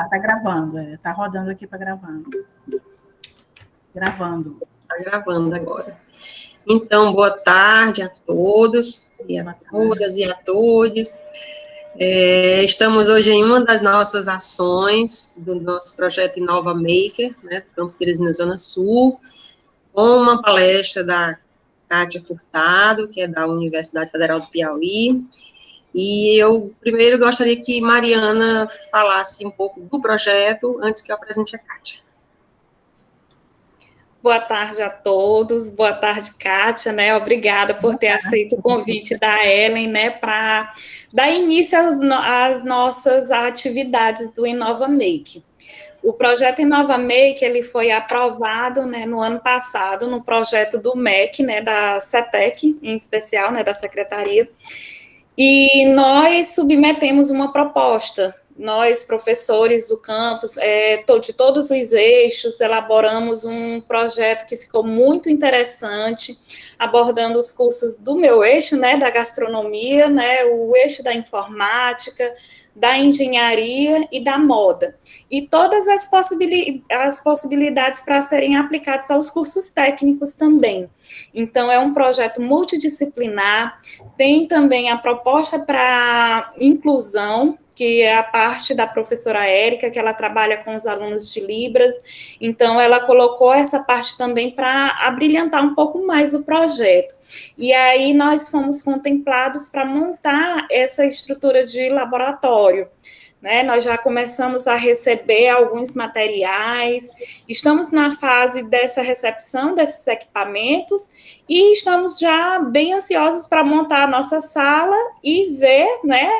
Tá gravando, tá rodando aqui para gravando. Gravando. Está gravando agora. Então, boa tarde a todos, e a todas e a todos. Estamos hoje em uma das nossas ações do nosso projeto Inova Maker, né, do Campus Teresina Zona Sul, com uma palestra da Kátia Furtado, que é da Universidade Federal do Piauí. E eu primeiro gostaria que Mariana falasse um pouco do projeto, antes que eu apresente a Kátia. Boa tarde a todos, boa tarde, Kátia, né? Obrigada por ter aceito o convite da Ellen, né, para dar início às nossas atividades do Inova Make. O projeto Inova Make, ele foi aprovado, né, no ano passado, no projeto do MEC, né, da CETEC, em especial, né, da Secretaria, e nós submetemos uma proposta. Nós, professores do campus, de todos os eixos, elaboramos um projeto que ficou muito interessante, abordando os cursos do meu eixo, né, da gastronomia, né, o eixo da informática, da engenharia e da moda. E todas as possibilidades para serem aplicados aos cursos técnicos também. Então, é um projeto multidisciplinar, tem também a proposta para inclusão, que é a parte da professora Érica, que ela trabalha com os alunos de Libras, então ela colocou essa parte também para abrilhantar um pouco mais o projeto. E aí nós fomos contemplados para montar essa estrutura de laboratório, né? Nós já começamos a receber alguns materiais, estamos na fase dessa recepção desses equipamentos e estamos já bem ansiosos para montar a nossa sala e ver, né,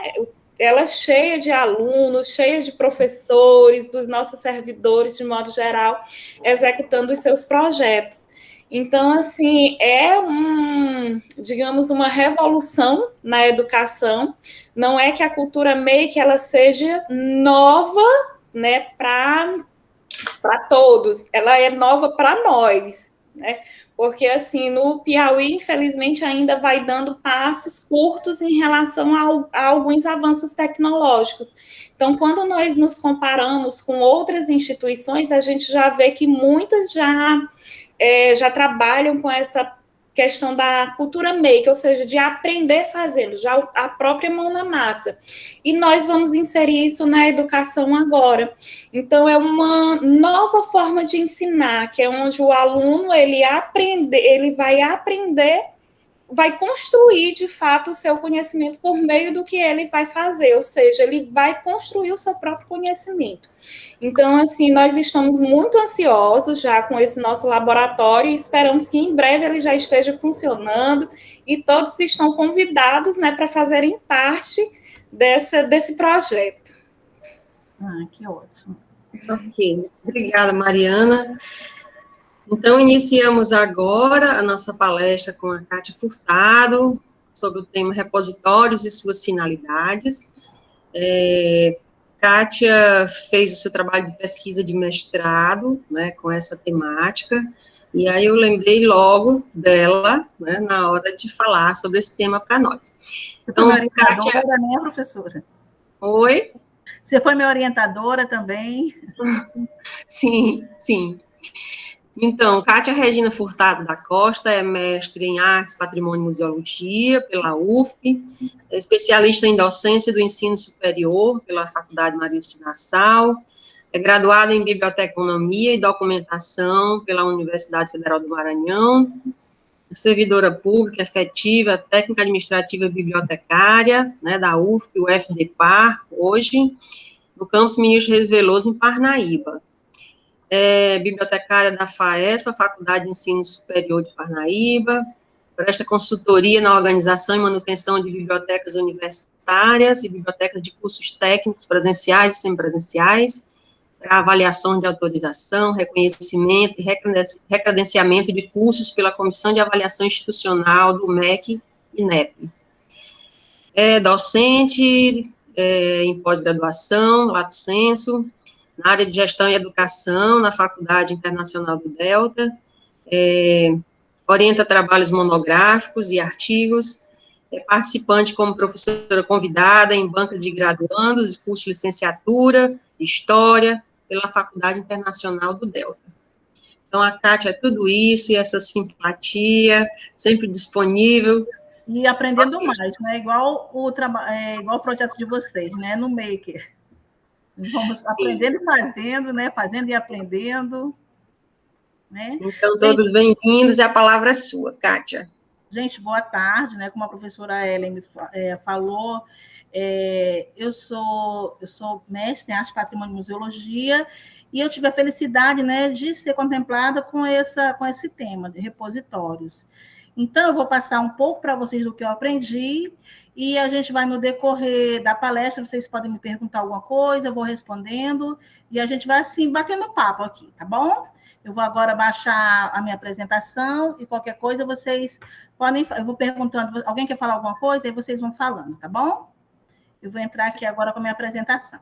ela cheia de alunos, cheia de professores, dos nossos servidores, de modo geral, executando os seus projetos. Então, assim, digamos, uma revolução na educação. Não é que a cultura make ela seja nova, né, para todos, ela é nova para nós, né? Porque, assim, no Piauí, infelizmente, ainda vai dando passos curtos em relação a alguns avanços tecnológicos. Então, quando nós nos comparamos com outras instituições, a gente já vê que muitas já trabalham com essa questão da cultura make, ou seja, de aprender fazendo, já a própria mão na massa. E nós vamos inserir isso na educação agora. Então, é uma nova forma de ensinar, que é onde o aluno, ele vai construir, de fato, o seu conhecimento por meio do que ele vai fazer, ou seja, ele vai construir o seu próprio conhecimento. Então, assim, nós estamos muito ansiosos já com esse nosso laboratório e esperamos que em breve ele já esteja funcionando e todos estão convidados, né, para fazerem parte desse projeto. Que ótimo. Ok, obrigada, Mariana. Então, iniciamos agora a nossa palestra com a Kátia Furtado, sobre o tema repositórios e suas finalidades. Kátia fez o seu trabalho de pesquisa de mestrado, né, com essa temática, e aí eu lembrei logo dela, né, na hora de falar sobre esse tema para nós. Então, minha orientadora, Kátia... né, professora? Oi? Você foi minha orientadora também? Sim, sim. Então, Kátia Regina Furtado da Costa é mestre em Artes, Patrimônio e Museologia pela UFP, é especialista em docência do ensino superior pela Faculdade Marista de Nassau, é graduada em Biblioteconomia e Documentação pela Universidade Federal do Maranhão, é servidora pública efetiva, técnica administrativa e bibliotecária, né, da UFP, o FDPAR, hoje, no campus Ministro Reis Veloso, em Parnaíba. É bibliotecária da FAESP, a Faculdade de Ensino Superior de Parnaíba, presta consultoria na organização e manutenção de bibliotecas universitárias e bibliotecas de cursos técnicos presenciais e semipresenciais, para avaliação de autorização, reconhecimento e recredenciamento de cursos pela Comissão de Avaliação Institucional do MEC e NEP. É docente em pós-graduação, lato sensu, na área de Gestão e Educação, na Faculdade Internacional do Delta, orienta trabalhos monográficos e artigos, é participante como professora convidada em banca de graduandos, curso de licenciatura de História, pela Faculdade Internacional do Delta. Então, a Kátia é tudo isso, e essa simpatia, sempre disponível. E aprendendo mais, né? Igual igual o projeto de vocês, né? No Maker. Vamos aprendendo e fazendo, né? Fazendo e aprendendo. Né? Então, todos bem-vindos, e a palavra é sua, Kátia. Gente, boa tarde, né? Como a professora Ellen me falou, eu sou mestre em Arte, Patrimônio e Museologia, e eu tive a felicidade, né, de ser contemplada com esse tema de repositórios. Então, eu vou passar um pouco para vocês do que eu aprendi, e a gente vai, no decorrer da palestra, vocês podem me perguntar alguma coisa, eu vou respondendo, e a gente vai, assim, batendo papo aqui, tá bom? Eu vou agora baixar a minha apresentação, e qualquer coisa vocês podem... Eu vou perguntando, alguém quer falar alguma coisa? Aí vocês vão falando, tá bom? Eu vou entrar aqui agora com a minha apresentação.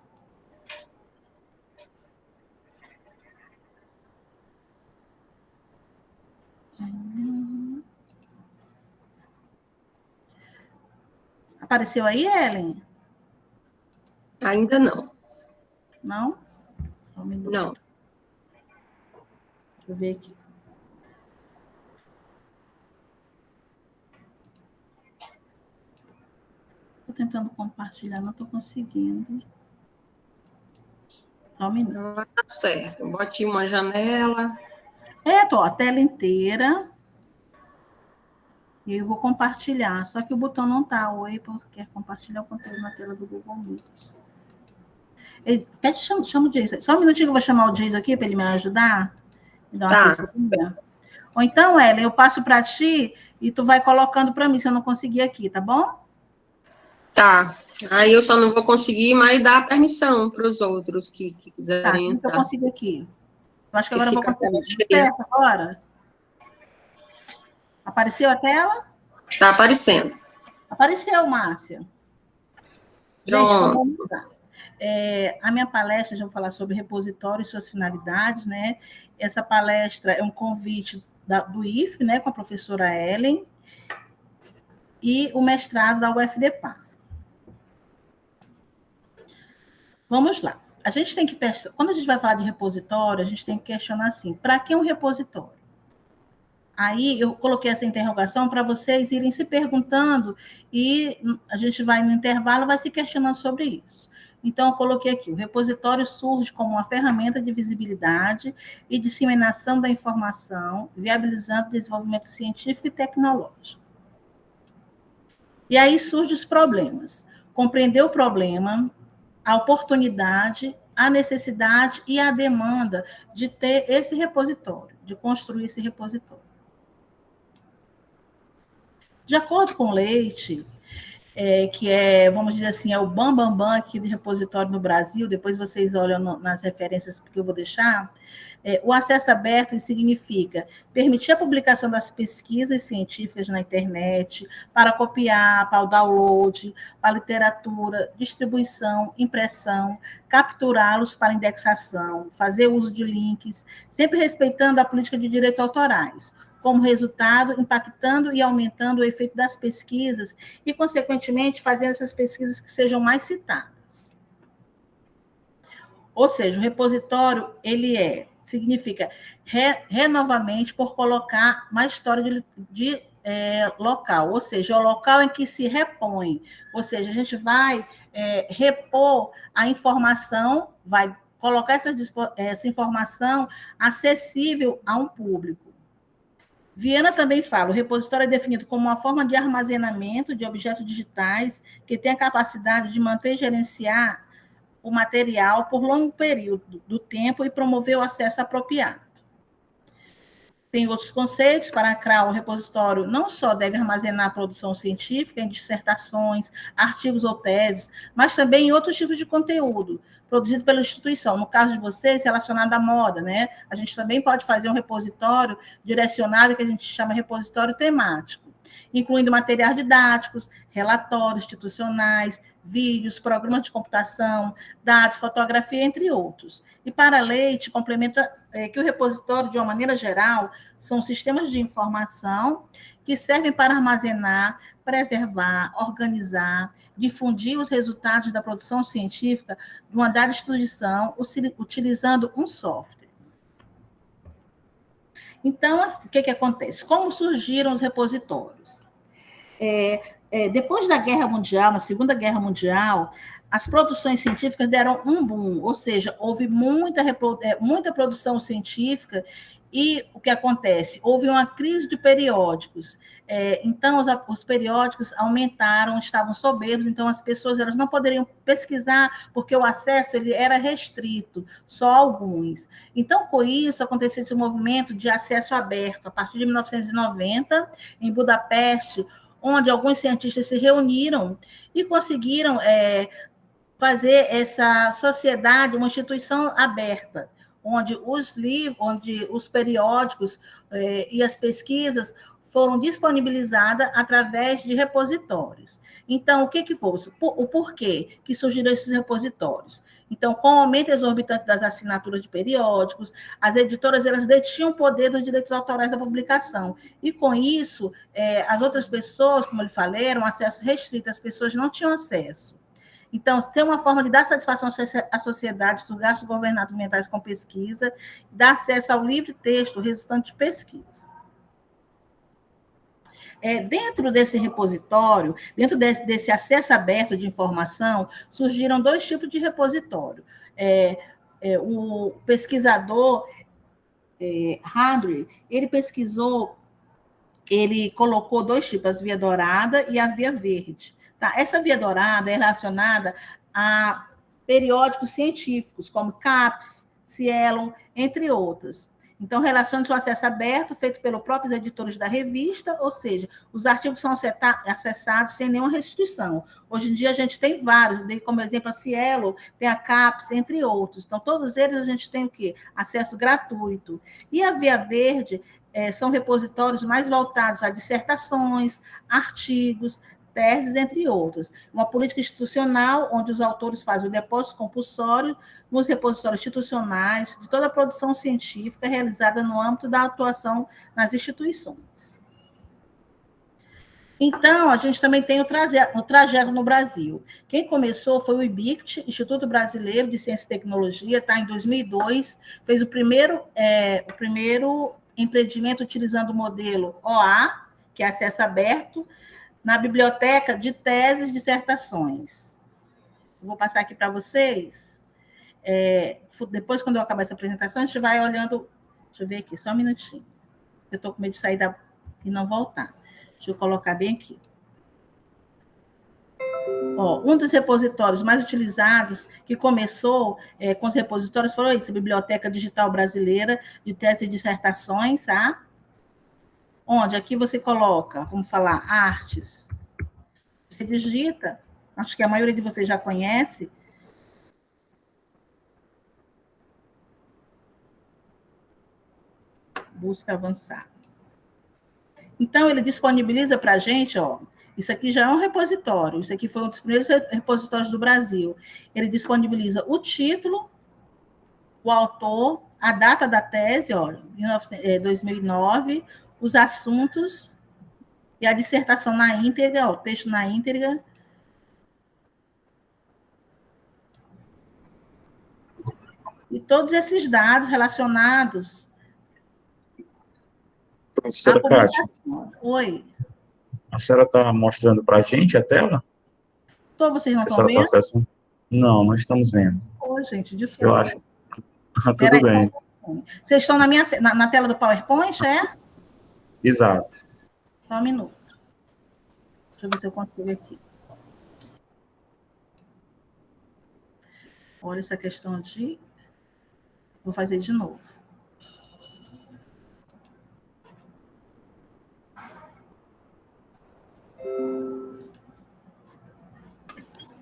Apareceu aí, Ellen? Ainda não. Não? Só um minuto. Não. Deixa eu ver aqui. Estou tentando compartilhar, não estou conseguindo. Só um minuto. Não vai dar certo. Bote uma janela. Tô a tela inteira. E eu vou compartilhar. Só que o botão não está. Oi, quer compartilhar o conteúdo na tela do Google Meet. Chama o Jason. Só um minutinho que eu vou chamar o Jason aqui para ele me ajudar. Me dar uma assessoria. Ou então, Ellen, eu passo para ti e tu vai colocando para mim, se eu não conseguir aqui, tá bom? Tá. Aí eu só não vou conseguir, mas dá permissão para os outros que quiserem entrar. Tá, eu consigo aqui. Eu acho que agora eu vou conseguir. Certo agora? Apareceu a tela? Tá aparecendo. Apareceu, Márcia. Gente, então vamos lá. A minha palestra, já vou falar sobre repositório e suas finalidades, né? Essa palestra é um convite do IFE, né, com a professora Ellen, e o mestrado da UFDPA. Vamos lá. A gente tem que quando a gente vai falar de repositório, a gente tem que questionar assim, para que um repositório? Aí eu coloquei essa interrogação para vocês irem se perguntando e a gente vai no intervalo, vai se questionando sobre isso. Então, eu coloquei aqui, o repositório surge como uma ferramenta de visibilidade e disseminação da informação, viabilizando o desenvolvimento científico e tecnológico. E aí surgem os problemas. Compreender o problema, a oportunidade, a necessidade e a demanda de ter esse repositório, de construir esse repositório. De acordo com Leite, que vamos dizer assim, é o bambambam aqui de repositório no Brasil, depois vocês olham nas referências que eu vou deixar, o acesso aberto significa permitir a publicação das pesquisas científicas na internet, para copiar, para o download, para literatura, distribuição, impressão, capturá-los para indexação, fazer uso de links, sempre respeitando a política de direitos autorais, como resultado, impactando e aumentando o efeito das pesquisas e, consequentemente, fazendo essas pesquisas que sejam mais citadas. Ou seja, o repositório, ele significa renovamente por colocar mais história de local, ou seja, o local em que se repõe, ou seja, a gente vai repor a informação, vai colocar essa informação acessível a um público. Viana também fala, o repositório é definido como uma forma de armazenamento de objetos digitais que tem a capacidade de manter e gerenciar o material por longo período do tempo e promover o acesso apropriado. Tem outros conceitos. Para a CRAU, o repositório não só deve armazenar a produção científica em dissertações, artigos ou teses, mas também em outros tipos de conteúdo produzido pela instituição. No caso de vocês, relacionado à moda, né? A gente também pode fazer um repositório direcionado, que a gente chama repositório temático. incluindo materiais didáticos, relatórios institucionais, vídeos, programas de computação, dados, fotografia, entre outros. E para a Leite, complementa que o repositório, de uma maneira geral, são sistemas de informação que servem para armazenar, preservar, organizar, difundir os resultados da produção científica de uma dada instituição, utilizando um software. Então, o que acontece? Como surgiram os repositórios? Depois da Guerra Mundial, na Segunda Guerra Mundial, as produções científicas deram um boom, ou seja, houve muita produção científica. E o que acontece? Houve uma crise de periódicos. Então, os periódicos aumentaram, estavam soberbos, então as pessoas elas não poderiam pesquisar, porque o acesso ele era restrito, só alguns. Então, com isso, aconteceu esse movimento de acesso aberto, a partir de 1990, em Budapeste, onde alguns cientistas se reuniram e conseguiram fazer essa sociedade uma instituição aberta, onde os livros, onde os periódicos e as pesquisas foram disponibilizadas através de repositórios. Então, o que foi? O porquê que surgiram esses repositórios? Então, com o aumento exorbitante das assinaturas de periódicos, as editoras elas detinham o poder dos direitos autorais da publicação. E, com isso, as outras pessoas, como eu lhe falei, era um acesso restrito, as pessoas não tinham acesso. Então, ser uma forma de dar satisfação à sociedade dos gastos governamentais com pesquisa, dar acesso ao livre texto resultante de pesquisa. Dentro desse repositório, dentro desse acesso aberto de informação, surgiram dois tipos de repositório. O pesquisador Hadley, ele pesquisou, ele colocou dois tipos, a via dourada e a via verde. Tá? Essa via dourada é relacionada a periódicos científicos, como CAPES, Cielo, entre outros. Então, relaciona-se ao acesso aberto, feito pelos próprios editores da revista, ou seja, os artigos são acessados sem nenhuma restrição. Hoje em dia, a gente tem vários, como exemplo, a Cielo, tem a CAPES, entre outros. Então, todos eles a gente tem o quê? Acesso gratuito. E a via verde são repositórios mais voltados a dissertações, artigos, teses, entre outras. Uma política institucional, onde os autores fazem o depósito compulsório nos repositórios institucionais de toda a produção científica realizada no âmbito da atuação nas instituições. Então, a gente também tem o trajeto no Brasil. Quem começou foi o IBICT, Instituto Brasileiro de Ciência e Tecnologia, tá? Em 2002, fez o primeiro empreendimento utilizando o modelo OA, que é acesso aberto, na biblioteca de teses e dissertações. Vou passar aqui para vocês. Depois, quando eu acabar essa apresentação, a gente vai olhando... Deixa eu ver aqui, só um minutinho. Eu estou com medo de sair e não voltar. Deixa eu colocar bem aqui. Um dos repositórios mais utilizados, que começou com os repositórios, foi isso, a Biblioteca Digital Brasileira de Teses e Dissertações, tá? Onde aqui você coloca, vamos falar, artes. Você digita, acho que a maioria de vocês já conhece. Busca avançada. Então, ele disponibiliza para a gente, isso aqui já é um repositório, isso aqui foi um dos primeiros repositórios do Brasil. Ele disponibiliza o título, o autor, a data da tese, 2009, os assuntos e a dissertação na íntegra, o texto na íntegra. E todos esses dados relacionados Professora Kátia. Oi. A senhora está mostrando para a gente a tela? Vocês não estão vendo? Não, não estamos vendo. Gente, desculpa. Eu acho. Tudo bem. Vocês estão na tela do PowerPoint, é? Exato. Só um minuto. Deixa eu ver se eu consigo aqui. Olha essa questão de... Vou fazer de novo.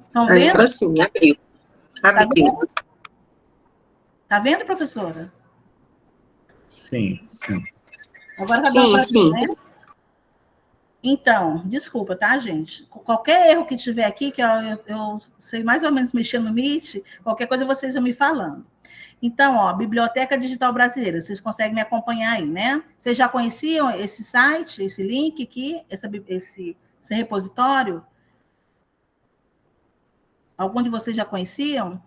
Estão vendo? Agora sim, abriu. Abriu. Tá vendo, professora? Sim, sim. Agora tá dando para ver, né? Então, desculpa, tá, gente? Qualquer erro que tiver aqui, que eu sei mais ou menos mexer no Meet, qualquer coisa vocês vão me falando. Então, ó, Biblioteca Digital Brasileira, vocês conseguem me acompanhar aí, né? Vocês já conheciam esse site, esse link aqui, esse repositório? Algum de vocês já conheciam?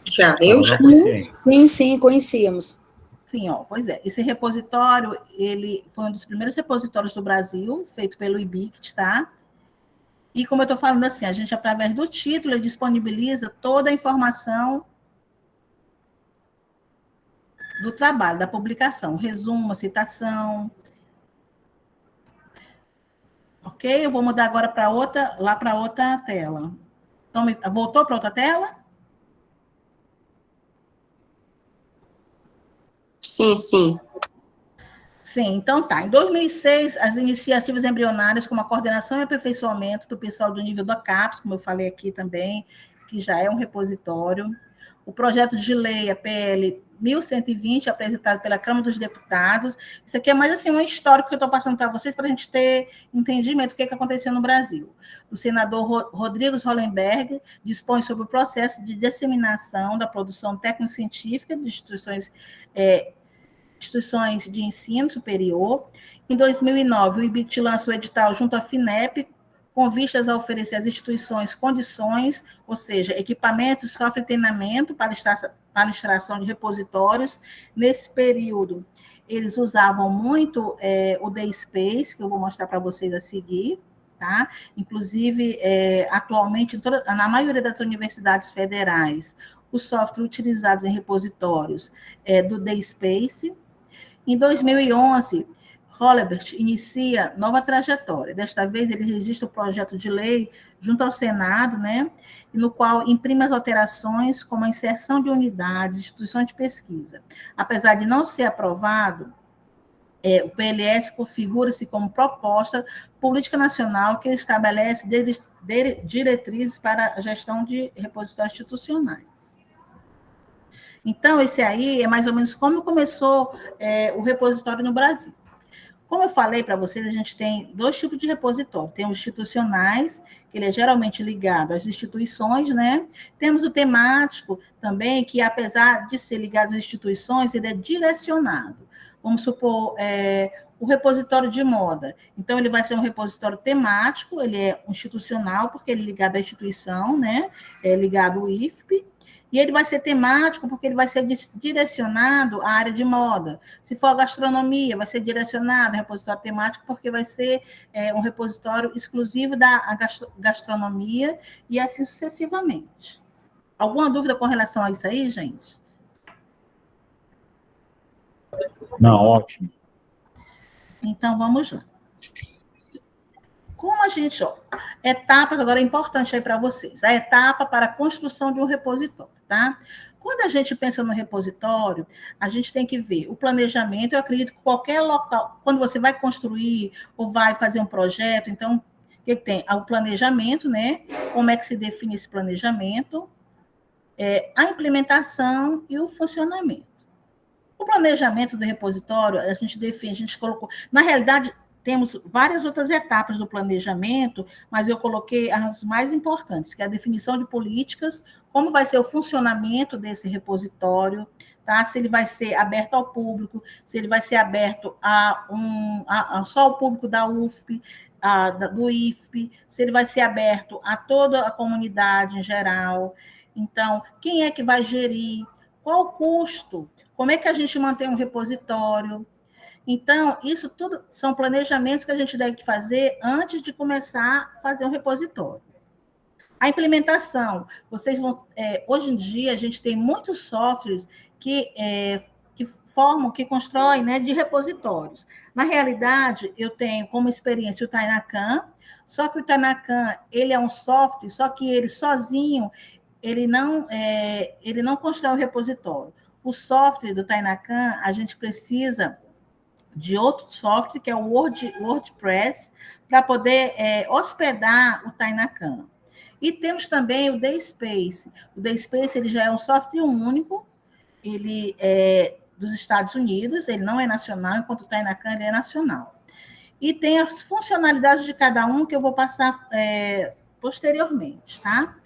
Já, eu Já já. Sim, sim, conhecíamos. Sim, ó, pois é. Esse repositório, ele foi um dos primeiros repositórios do Brasil, feito pelo IBICT, tá? E como eu estou falando assim, a gente, através do título, disponibiliza toda a informação do trabalho, da publicação, resumo, citação. Ok? Eu vou mudar agora para outra tela. Então, voltou para outra tela? Sim, sim. Sim, então tá. Em 2006, as iniciativas embrionárias, como a coordenação e aperfeiçoamento do pessoal do nível da CAPES, como eu falei aqui também, que já é um repositório, o projeto de lei, a PL 1120, apresentado pela Câmara dos Deputados. Isso aqui é mais assim um histórico que eu estou passando para vocês, para a gente ter entendimento do que aconteceu no Brasil. O senador Rodrigues Hollenberg dispõe sobre o processo de disseminação da produção técnico-científica de instituições de ensino superior. Em 2009, o IBICT lançou o edital junto à FINEP, com vistas a oferecer às instituições condições, ou seja, equipamentos, software e treinamento para a extração de repositórios. Nesse período, eles usavam muito o DSpace, que eu vou mostrar para vocês a seguir, tá? Inclusive, atualmente, na maioria das universidades federais, os softwares utilizados em repositórios do DSpace. Em 2011, Hollenberg inicia nova trajetória. Desta vez, ele registra o projeto de lei junto ao Senado, né, no qual imprime as alterações, como a inserção de unidades, instituições de pesquisa. Apesar de não ser aprovado, o PLS configura-se como proposta política nacional que estabelece diretrizes para a gestão de repositórios institucionais. Então, esse aí é mais ou menos como começou o repositório no Brasil. Como eu falei para vocês, a gente tem dois tipos de repositório. Tem os institucionais, que ele é geralmente ligado às instituições, né? Temos o temático também, que apesar de ser ligado às instituições, ele é direcionado. Vamos supor, o repositório de moda. Então, ele vai ser um repositório temático, ele é institucional, porque ele é ligado à instituição, né? É ligado ao IFP. E ele vai ser temático, porque ele vai ser direcionado à área de moda. Se for a gastronomia, vai ser direcionado a repositório temático, porque vai ser um repositório exclusivo da gastronomia, e assim sucessivamente. Alguma dúvida com relação a isso aí, gente? Não, ótimo. Então, vamos lá. Como a gente, etapas, agora é importante aí para vocês, a etapa para a construção de um repositório, tá? Quando a gente pensa no repositório, a gente tem que ver o planejamento. Eu acredito que qualquer local, quando você vai construir ou vai fazer um projeto, então, o que tem? O planejamento, né? Como é que se define esse planejamento, a implementação e o funcionamento. O planejamento do repositório, a gente define, a gente colocou, na realidade, temos várias outras etapas do planejamento, mas eu coloquei as mais importantes, que é a definição de políticas, como vai ser o funcionamento desse repositório, tá? Se ele vai ser aberto ao público, se ele vai ser aberto só ao público da UFP, do IFP, se ele vai ser aberto a toda a comunidade em geral. Então, quem é que vai gerir? Qual o custo? Como é que a gente mantém um repositório? Então, isso tudo são planejamentos que a gente deve fazer antes de começar a fazer um repositório. A implementação, vocês vão, hoje em dia, a gente tem muitos softwares que constroem, né, de repositórios. Na realidade, eu tenho como experiência o Tainacan, só que o Tainacan, ele é um software, só que ele sozinho, ele não constrói o repositório. O software do Tainacan, a gente precisa de outro software, que é o WordPress, para poder hospedar o Tainacan. E temos também o DSpace. O DSpace ele já é um software único, ele é dos Estados Unidos, ele não é nacional, enquanto o Tainacan ele é nacional. e tem as funcionalidades de cada um que eu vou passar posteriormente, tá?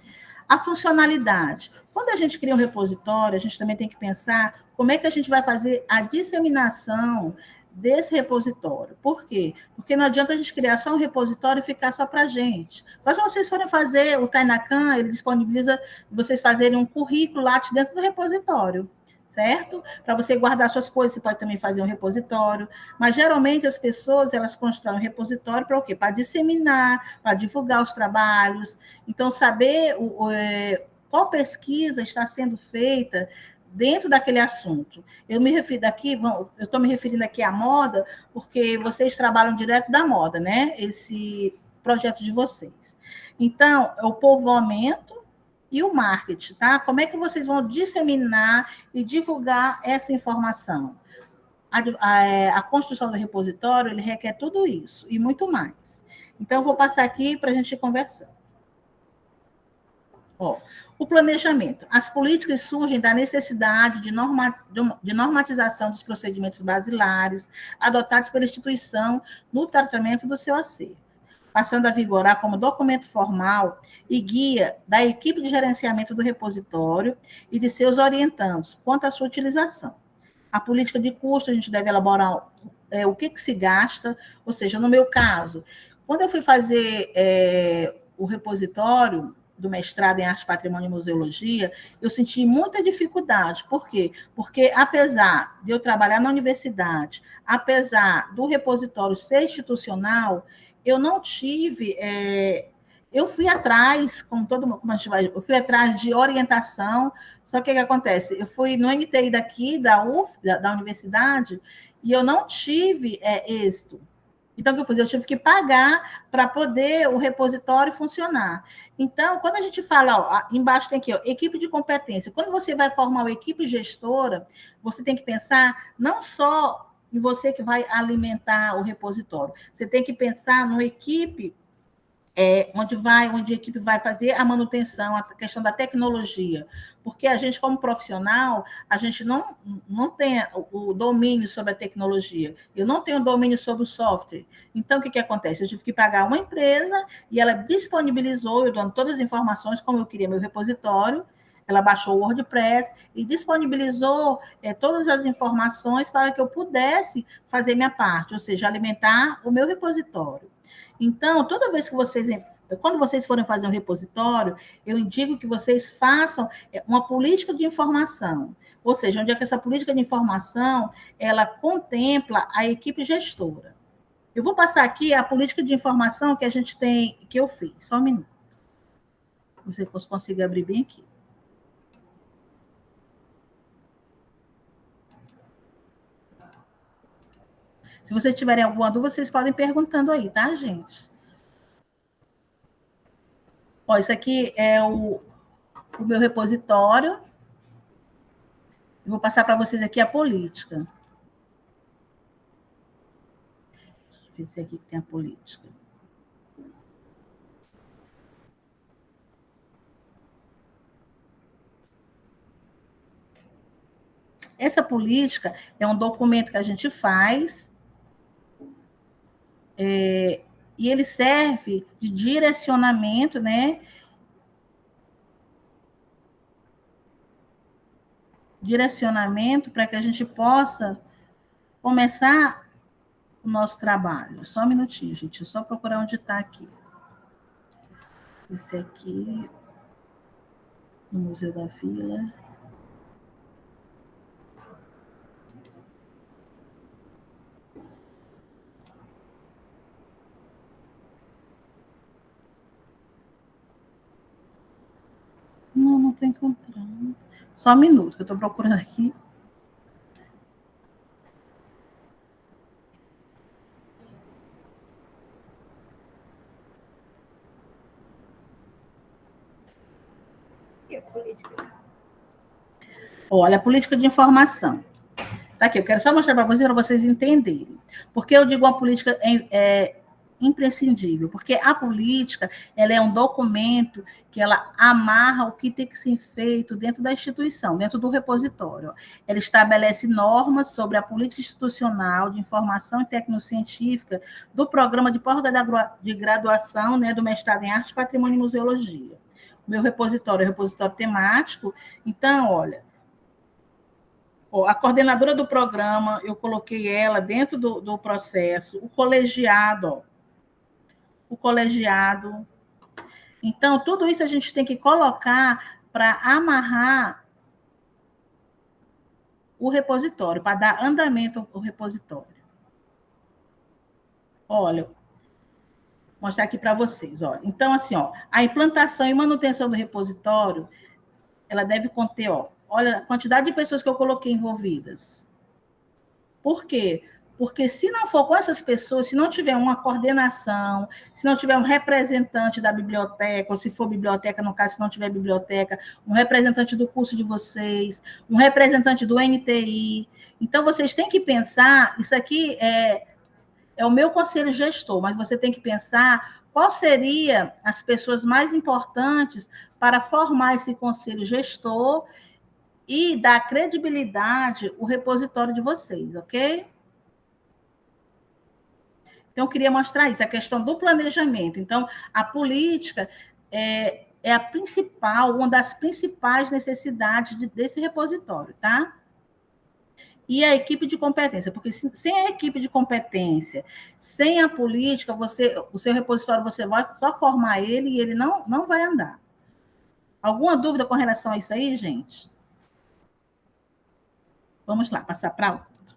A funcionalidade. Quando a gente cria um repositório, a gente também tem que pensar como é que a gente vai fazer a disseminação desse repositório. Por quê? Porque não adianta a gente criar só um repositório e ficar só para a gente. Só se vocês forem fazer, o Kainacan, ele disponibiliza vocês fazerem um currículo lá dentro do repositório, certo? Para você guardar suas coisas, você pode também fazer um repositório, mas geralmente as pessoas, elas constroem um repositório para o quê? Para disseminar, para divulgar os trabalhos. Então, saber qual pesquisa está sendo feita dentro daquele assunto. Eu estou me referindo aqui à moda, porque vocês trabalham direto da moda, né? Esse projeto de vocês. Então, é o povoamento e o marketing, tá? Como é que vocês vão disseminar e divulgar essa informação? A construção do repositório, ele requer tudo isso e muito mais. Então, eu vou passar aqui para a gente conversar. O planejamento. As políticas surgem da necessidade de normatização dos procedimentos basilares adotados pela instituição no tratamento do seu acervo, passando a vigorar como documento formal e guia da equipe de gerenciamento do repositório e de seus orientandos quanto à sua utilização. A política de custo, a gente deve elaborar o que se gasta, ou seja, no meu caso, quando eu fui fazer o repositório do mestrado em Arte, Patrimônio e Museologia, eu senti muita dificuldade. Por quê? Porque, apesar de eu trabalhar na universidade, apesar do repositório ser institucional, eu não tive... eu fui atrás, eu fui atrás de orientação, só que o que acontece? Eu fui no NTI daqui, da UF, da universidade, e eu não tive êxito. Então, o que eu fiz? Eu tive que pagar para poder o repositório funcionar. Então, quando a gente fala, embaixo tem aqui, equipe de competência. Quando você vai formar uma equipe gestora, você tem que pensar não só em você que vai alimentar o repositório, você tem que pensar numa equipe onde a equipe vai fazer a manutenção, a questão da tecnologia, porque a gente, como profissional, a gente não tem o domínio sobre a tecnologia, eu não tenho domínio sobre o software. Então, o que acontece? Eu tive que pagar uma empresa e ela disponibilizou, eu dando todas as informações, como eu queria meu repositório, ela baixou o WordPress e disponibilizou todas as informações para que eu pudesse fazer minha parte, ou seja, alimentar o meu repositório. Então, toda vez que quando vocês forem fazer um repositório, eu indico que vocês façam uma política de informação, ou seja, onde é que essa política de informação, ela contempla a equipe gestora. Eu vou passar aqui a política de informação que a gente tem, que eu fiz, só um minuto. Você conseguir abrir bem aqui. Se vocês tiverem alguma dúvida, vocês podem ir perguntando aí, tá, gente? Isso aqui é o meu repositório. Eu vou passar para vocês aqui a política. Deixa eu ver se é aqui que tem a política. Essa política é um documento que a gente faz... e ele serve de direcionamento, né? Direcionamento para que a gente possa começar o nosso trabalho. Só um minutinho, gente, só procurar onde está aqui. Esse aqui, no Museu da Vila. Não estou encontrando. Só um minuto, que eu estou procurando aqui. Olha, a política de informação. Tá aqui, eu quero só mostrar para vocês entenderem. Porque eu digo uma política imprescindível, porque a política, ela é um documento que ela amarra o que tem que ser feito dentro da instituição, dentro do repositório. Ela estabelece normas sobre a política institucional de informação e tecnocientífica do programa de pós-graduação, né, do mestrado em Arte, Patrimônio e Museologia. O meu repositório é repositório temático, então, olha, a coordenadora do programa, eu coloquei ela dentro do processo, o colegiado. Então, tudo isso a gente tem que colocar para amarrar o repositório, para dar andamento ao repositório. Olha, vou mostrar aqui para vocês. Olha. Então, assim, a implantação e manutenção do repositório, ela deve conter, olha a quantidade de pessoas que eu coloquei envolvidas. Por quê? Porque se não for com essas pessoas, se não tiver uma coordenação, se não tiver um representante da biblioteca, ou se for biblioteca, no caso, se não tiver biblioteca, um representante do curso de vocês, um representante do NTI. Então, vocês têm que pensar, isso aqui é o meu conselho gestor, mas você tem que pensar qual seria as pessoas mais importantes para formar esse conselho gestor e dar credibilidade ao repositório de vocês, ok? Então, eu queria mostrar isso, a questão do planejamento. Então, a política é a principal, uma das principais necessidades desse repositório, tá? E a equipe de competência, porque sem a equipe de competência, sem a política, o seu repositório, você vai só formar ele e ele não vai andar. Alguma dúvida com relação a isso aí, gente? Vamos lá, passar para outro.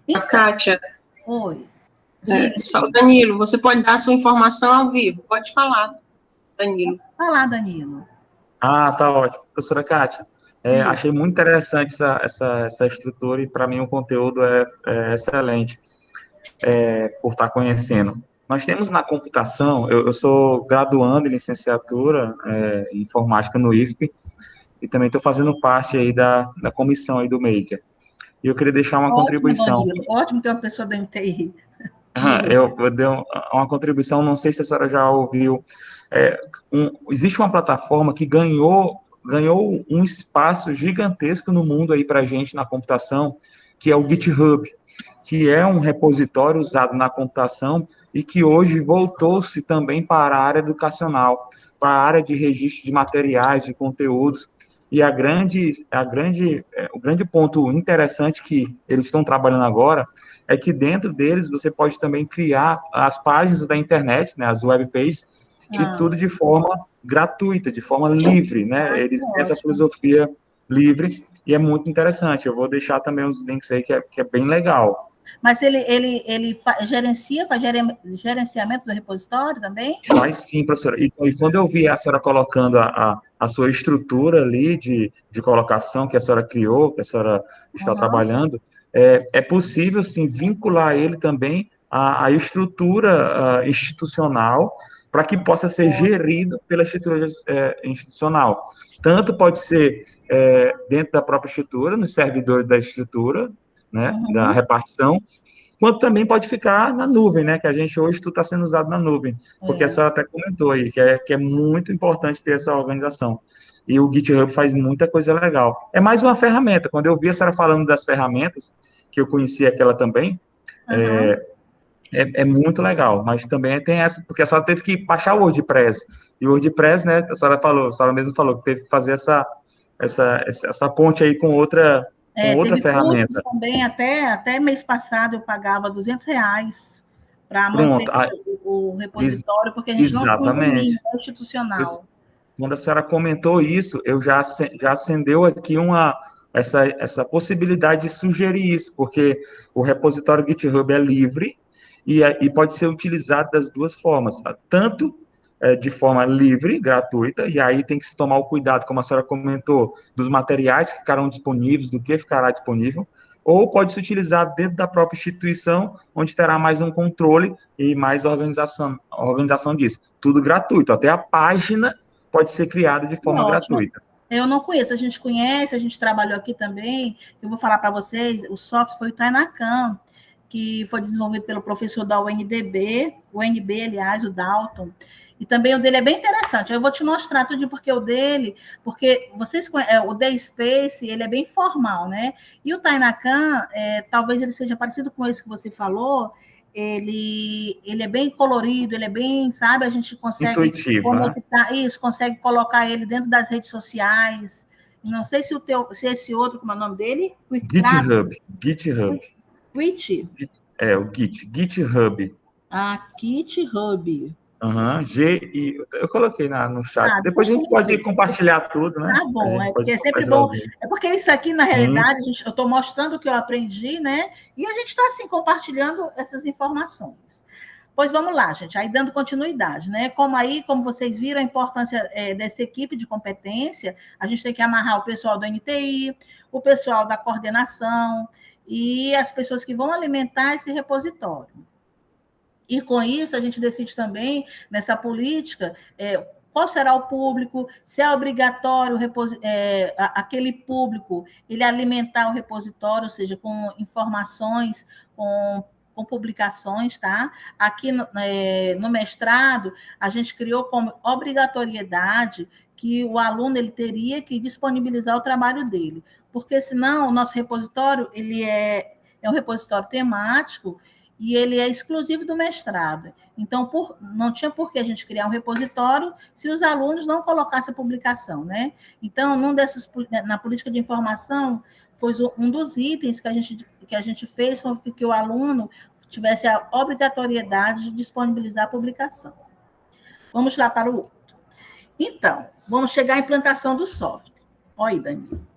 Então, Kátia. Oi. Danilo, você pode dar a sua informação ao vivo. Pode falar, Danilo. Pode falar, Danilo. Tá ótimo. Professora Kátia, achei muito interessante essa estrutura e, para mim, o conteúdo é excelente por estar conhecendo. Nós temos na computação, eu sou graduando em licenciatura em informática no IFP e também estou fazendo parte aí da comissão aí do Maker. E eu queria deixar uma contribuição. Danilo. Ótimo ter uma pessoa da NTI. Eu dei uma contribuição, não sei se a senhora já ouviu. Existe uma plataforma que ganhou um espaço gigantesco no mundo aí para a gente na computação, que é o GitHub, que é um repositório usado na computação e que hoje voltou-se também para a área educacional, para a área de registro de materiais, de conteúdos. E o grande ponto interessante que eles estão trabalhando agora é que dentro deles você pode também criar as páginas da internet, né, as web pages, e tudo de forma gratuita, de forma livre, né? Eles têm essa filosofia livre e é muito interessante. Eu vou deixar também os links aí, que é bem legal. Mas ele faz gerenciamento do repositório também? Faz sim, professora. E quando eu vi a senhora colocando a sua estrutura ali de colocação que a senhora criou, que a senhora está trabalhando, é possível, sim, vincular ele também à estrutura institucional para que possa ser gerido pela estrutura institucional. Tanto pode ser dentro da própria estrutura, nos servidores da estrutura, né, da repartição, quanto também pode ficar na nuvem, né, que a gente hoje tudo está sendo usado na nuvem, porque a senhora até comentou aí, que é muito importante ter essa organização. E o GitHub faz muita coisa legal. É mais uma ferramenta. Quando eu vi a senhora falando das ferramentas, que eu conhecia aquela também, é muito legal, mas também tem essa, porque a senhora teve que baixar o WordPress, e o WordPress, né, a senhora mesmo falou que teve que fazer essa ponte aí com outra ferramenta. Também, até mês passado eu pagava R$200 para manter o repositório, porque a gente não tem domínio institucional. Quando a senhora comentou isso, eu já acendeu aqui essa possibilidade de sugerir isso, porque o repositório GitHub é livre e pode ser utilizado das duas formas, tanto de forma livre, gratuita, e aí tem que se tomar o cuidado, como a senhora comentou, dos materiais que ficarão disponíveis, do que ficará disponível, ou pode se utilizar dentro da própria instituição, onde terá mais um controle e mais organização disso. Tudo gratuito, até a página pode ser criada de forma gratuita. Eu não conheço, a gente conhece, a gente trabalhou aqui também, eu vou falar para vocês, o software foi o Tainacan, que foi desenvolvido pelo professor da UNB, aliás, o Dalton. E também o dele é bem interessante. Eu vou te mostrar tudo porque o dele, porque vocês o DSpace, ele é bem formal, né? E o Tainacan, talvez ele seja parecido com esse que você falou, ele é bem colorido, ele é bem, sabe? A gente consegue conectar, isso, consegue colocar ele dentro das redes sociais. Não sei se esse outro, como é o nome dele? GitHub. Twitch? O GitHub. GitHub. Eu coloquei no chat. Depois a gente pode compartilhar tudo, né? Tá bom, porque é sempre bom. É porque isso aqui, na realidade, eu estou mostrando o que eu aprendi, né? E a gente está, assim, compartilhando essas informações. Pois vamos lá, gente. Aí, dando continuidade, né? Como vocês viram, a importância dessa equipe de competência, a gente tem que amarrar o pessoal do NTI, o pessoal da coordenação e as pessoas que vão alimentar esse repositório. E com isso, a gente decide também, nessa política, qual será o público, se é obrigatório aquele público ele alimentar o repositório, ou seja, com informações, com publicações, tá? Aqui no mestrado, a gente criou como obrigatoriedade que o aluno ele teria que disponibilizar o trabalho dele, porque senão o nosso repositório ele é um repositório temático e ele é exclusivo do mestrado. Então, não tinha por que a gente criar um repositório se os alunos não colocassem a publicação, né? Então, na política de informação, foi um dos itens que a gente fez com que o aluno tivesse a obrigatoriedade de disponibilizar a publicação. Vamos lá para o outro. Então, vamos chegar à implantação do software. Olha aí, Danilo.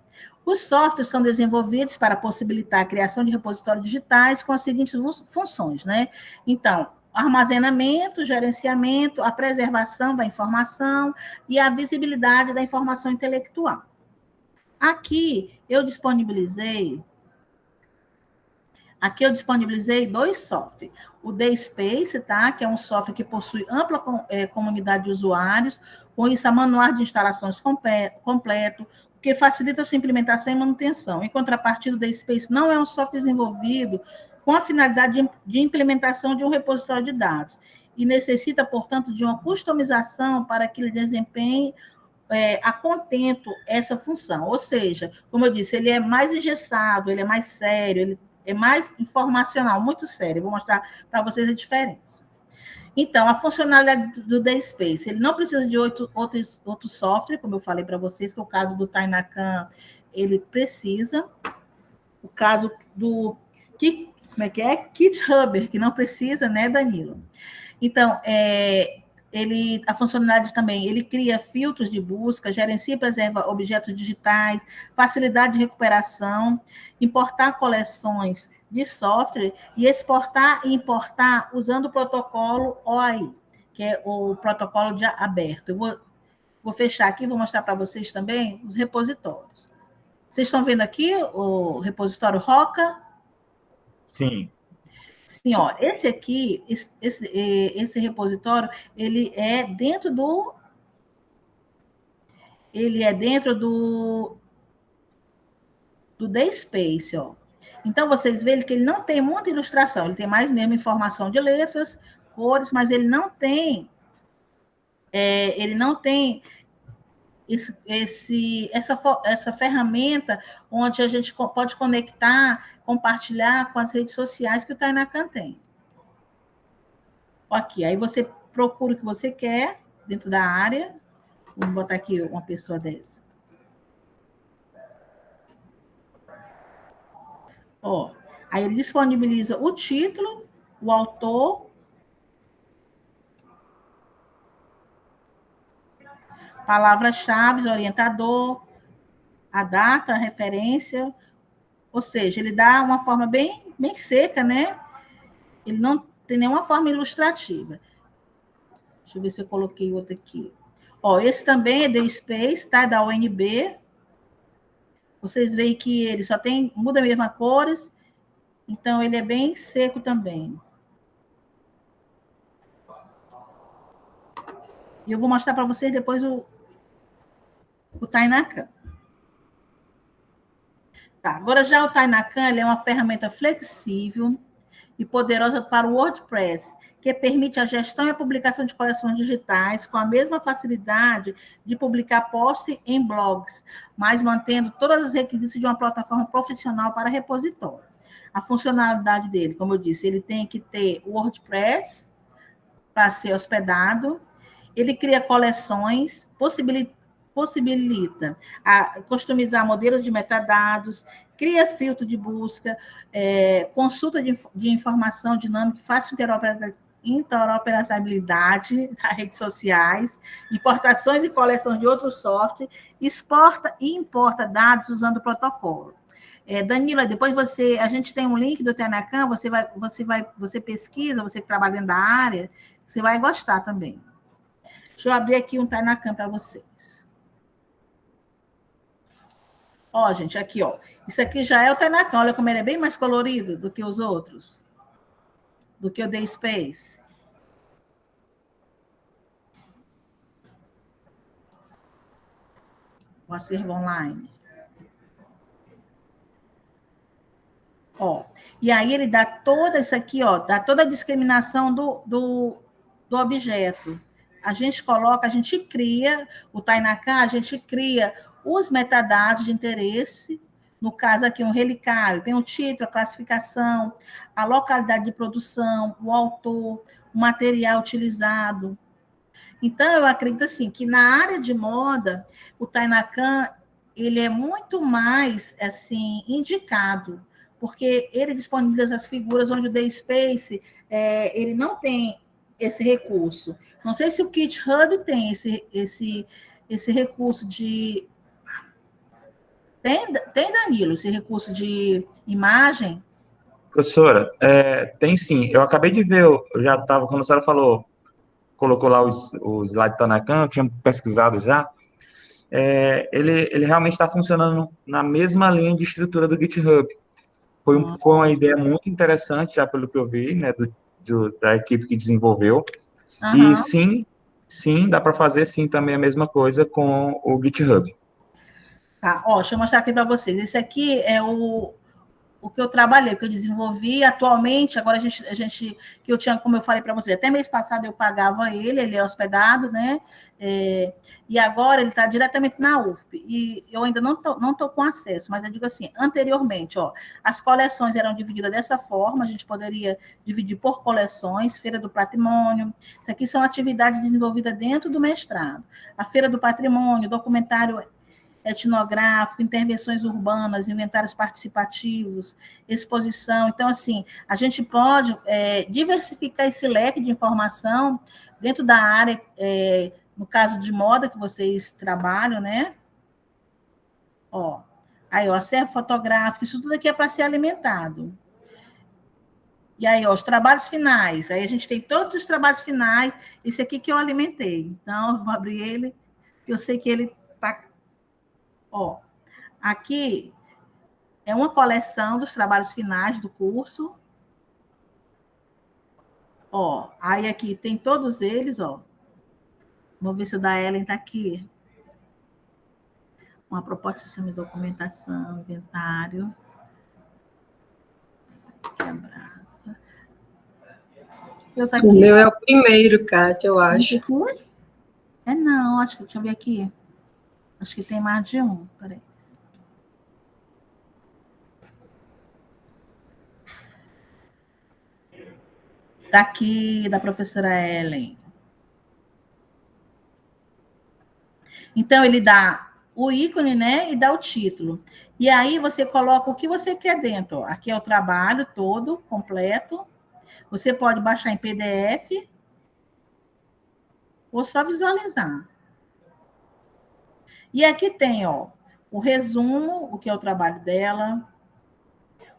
Os softwares são desenvolvidos para possibilitar a criação de repositórios digitais com as seguintes funções, né? Então, armazenamento, gerenciamento, a preservação da informação e a visibilidade da informação intelectual. Aqui eu disponibilizei 2 softwares. O DSpace, tá? Que é um software que possui ampla comunidade de usuários, com isso a manual de instalações completo, que facilita a sua implementação e manutenção. Em contrapartida, o DSpace não é um software desenvolvido com a finalidade de implementação de um repositório de dados e necessita, portanto, de uma customização para que ele desempenhe a contento essa função. Ou seja, como eu disse, ele é mais engessado, ele é mais sério, ele é mais informacional, muito sério. Vou mostrar para vocês a diferença. Então, a funcionalidade do DSpace, ele não precisa de outro software, como eu falei para vocês, que é o caso do Tainacan, ele precisa. O caso do GitHub, que não precisa, né, Danilo? Então, a funcionalidade também, ele cria filtros de busca, gerencia e preserva objetos digitais, facilidade de recuperação, importar coleções de software e exportar e importar usando o protocolo OAI, que é o protocolo de aberto. Eu vou fechar aqui, vou mostrar para vocês também os repositórios. Vocês estão vendo aqui o repositório Roca? Sim. Sim, ó, esse aqui, esse repositório, ele é dentro do DSpace, ó. Então, vocês veem que ele não tem muita ilustração, ele tem mais mesmo informação de letras, cores, mas ele não tem essa ferramenta onde a gente pode conectar, compartilhar com as redes sociais que o Tainacan tem. Aqui, aí você procura o que você quer dentro da área. Vamos botar aqui uma pessoa dessa. Ó, aí ele disponibiliza o título, o autor, palavras-chave, orientador, a data, a referência, ou seja, ele dá uma forma bem seca, né? Ele não tem nenhuma forma ilustrativa. Deixa eu ver se eu coloquei outro aqui. Ó, esse também é DSpace, tá? Da UNB. Vocês veem que ele só muda mesmo as cores, então ele é bem seco também. E eu vou mostrar para vocês depois o Tainacan. Tá, agora já o Tainacan ele é uma ferramenta flexível e poderosa para o WordPress, que permite a gestão e a publicação de coleções digitais com a mesma facilidade de publicar posts em blogs, mas mantendo todos os requisitos de uma plataforma profissional para repositório. A funcionalidade dele, como eu disse, ele tem que ter o WordPress para ser hospedado, ele cria coleções, possibilita customizar modelos de metadados, cria filtro de busca, consulta de informação dinâmica, fácil interoperabilidade das redes sociais, importações e coleções de outros softwares, exporta e importa dados usando o protocolo. Danila, depois a gente tem um link do Tinacan, você pesquisa, você que trabalha dentro da área, você vai gostar também. Deixa eu abrir aqui um Tinacan para vocês. Ó, gente, aqui, ó. Isso aqui já é o Tinacan. Olha como ele é bem mais colorido do que os outros. Do que o The Space. O acervo online. Ó. E aí ele dá toda isso aqui, ó. Dá toda a discriminação do objeto. A gente cria o Tinacan, a gente cria os metadados de interesse. No caso aqui, um relicário, tem o título, a classificação, a localidade de produção, o autor, o material utilizado. Então, eu acredito assim, que na área de moda, o Tinacan, ele é muito mais assim, indicado, porque ele disponibiliza as figuras onde o The Space ele não tem esse recurso. Não sei se o GitHub tem esse recurso de... Tem, Danilo, esse recurso de imagem? Professora, tem sim. Eu acabei de ver, eu já estava, quando a senhora falou, colocou lá o slide Tinacan, eu tinha pesquisado já. Ele realmente está funcionando na mesma linha de estrutura do GitHub. Foi uma ideia muito interessante, já pelo que eu vi, né, da equipe que desenvolveu. E sim, dá para fazer sim também a mesma coisa com o GitHub. Tá, ó, deixa eu mostrar aqui para vocês. Esse aqui é o que eu trabalhei, que eu desenvolvi atualmente. Agora que eu tinha, como eu falei para vocês, até mês passado eu pagava ele é hospedado, né? E agora ele está diretamente na UFP. E eu ainda não tô com acesso, mas eu digo assim, anteriormente, ó, as coleções eram divididas dessa forma, a gente poderia dividir por coleções, Feira do Patrimônio. Isso aqui são atividades desenvolvidas dentro do mestrado. A Feira do Patrimônio, documentário etnográfico, intervenções urbanas, inventários participativos, exposição. Então, assim, a gente pode diversificar esse leque de informação dentro da área, no caso de moda que vocês trabalham, né? Ó, aí, ó, acervo fotográfico, isso tudo aqui é para ser alimentado. E aí, ó, os trabalhos finais. Aí a gente tem todos os trabalhos finais. Esse aqui que eu alimentei. Então, eu vou abrir ele, que eu sei que ele está... Ó, aqui é uma coleção dos trabalhos finais do curso. Ó, aí aqui tem todos eles, ó. Vamos ver se o da Ellen está aqui. Uma proposta de sistema de documentação, inventário. Que abraça. O meu é o primeiro, Kátia, eu acho. Não, acho que... Deixa eu ver aqui. Acho que tem mais de um. Peraí. Daqui, da professora Ellen. Então, ele dá o ícone, né? E dá o título. E aí, você coloca o que você quer dentro. Ó. Aqui é o trabalho todo, completo. Você pode baixar em PDF ou só visualizar. E aqui tem, ó, o resumo, o que é o trabalho dela,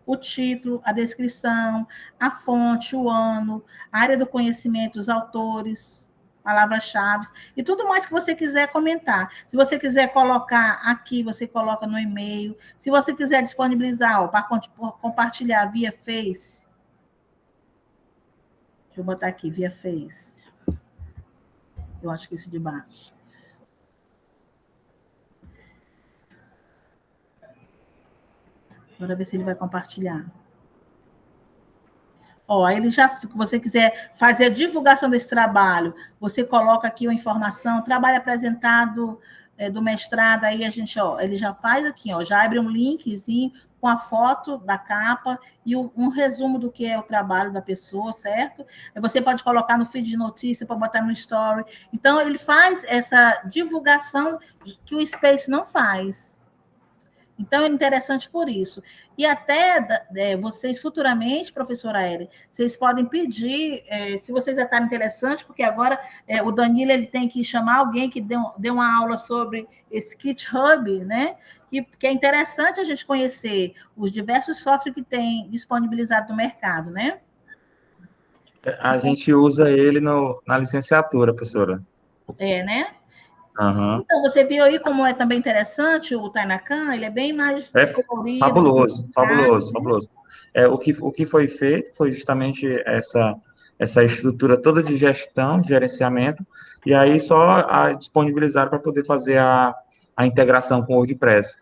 o título, a descrição, a fonte, o ano, a área do conhecimento, os autores, palavras-chave, e tudo mais que você quiser comentar. Se você quiser colocar aqui, você coloca no e-mail. Se você quiser disponibilizar para compartilhar via Face, deixa eu botar aqui, via Face. Eu acho que esse de baixo. Bora ver se ele vai compartilhar. Ó, ele já, se você quiser fazer a divulgação desse trabalho, você coloca aqui uma informação, trabalho apresentado do mestrado, aí a gente, ó, ele já faz aqui, ó, já abre um linkzinho com a foto da capa e um resumo do que é o trabalho da pessoa, certo? Você pode colocar no feed de notícia, pode botar no story. Então, ele faz essa divulgação que o Space não faz. Então, é interessante por isso. E até vocês futuramente, professora Ellen, vocês podem pedir, se vocês acharem interessante, porque agora o Danilo ele tem que chamar alguém que dê uma aula sobre esse GitHub, né? Que é interessante a gente conhecer os diversos softwares que tem disponibilizado no mercado, né? A gente usa ele na licenciatura, professora. Né? Uhum. Então, você viu aí como é também interessante o Tainacan, ele é bem mais colorido. Fabuloso, fabuloso, fabuloso. O que foi feito foi justamente essa estrutura toda de gestão, de gerenciamento, e aí só a disponibilizar para poder fazer a integração com o WordPress.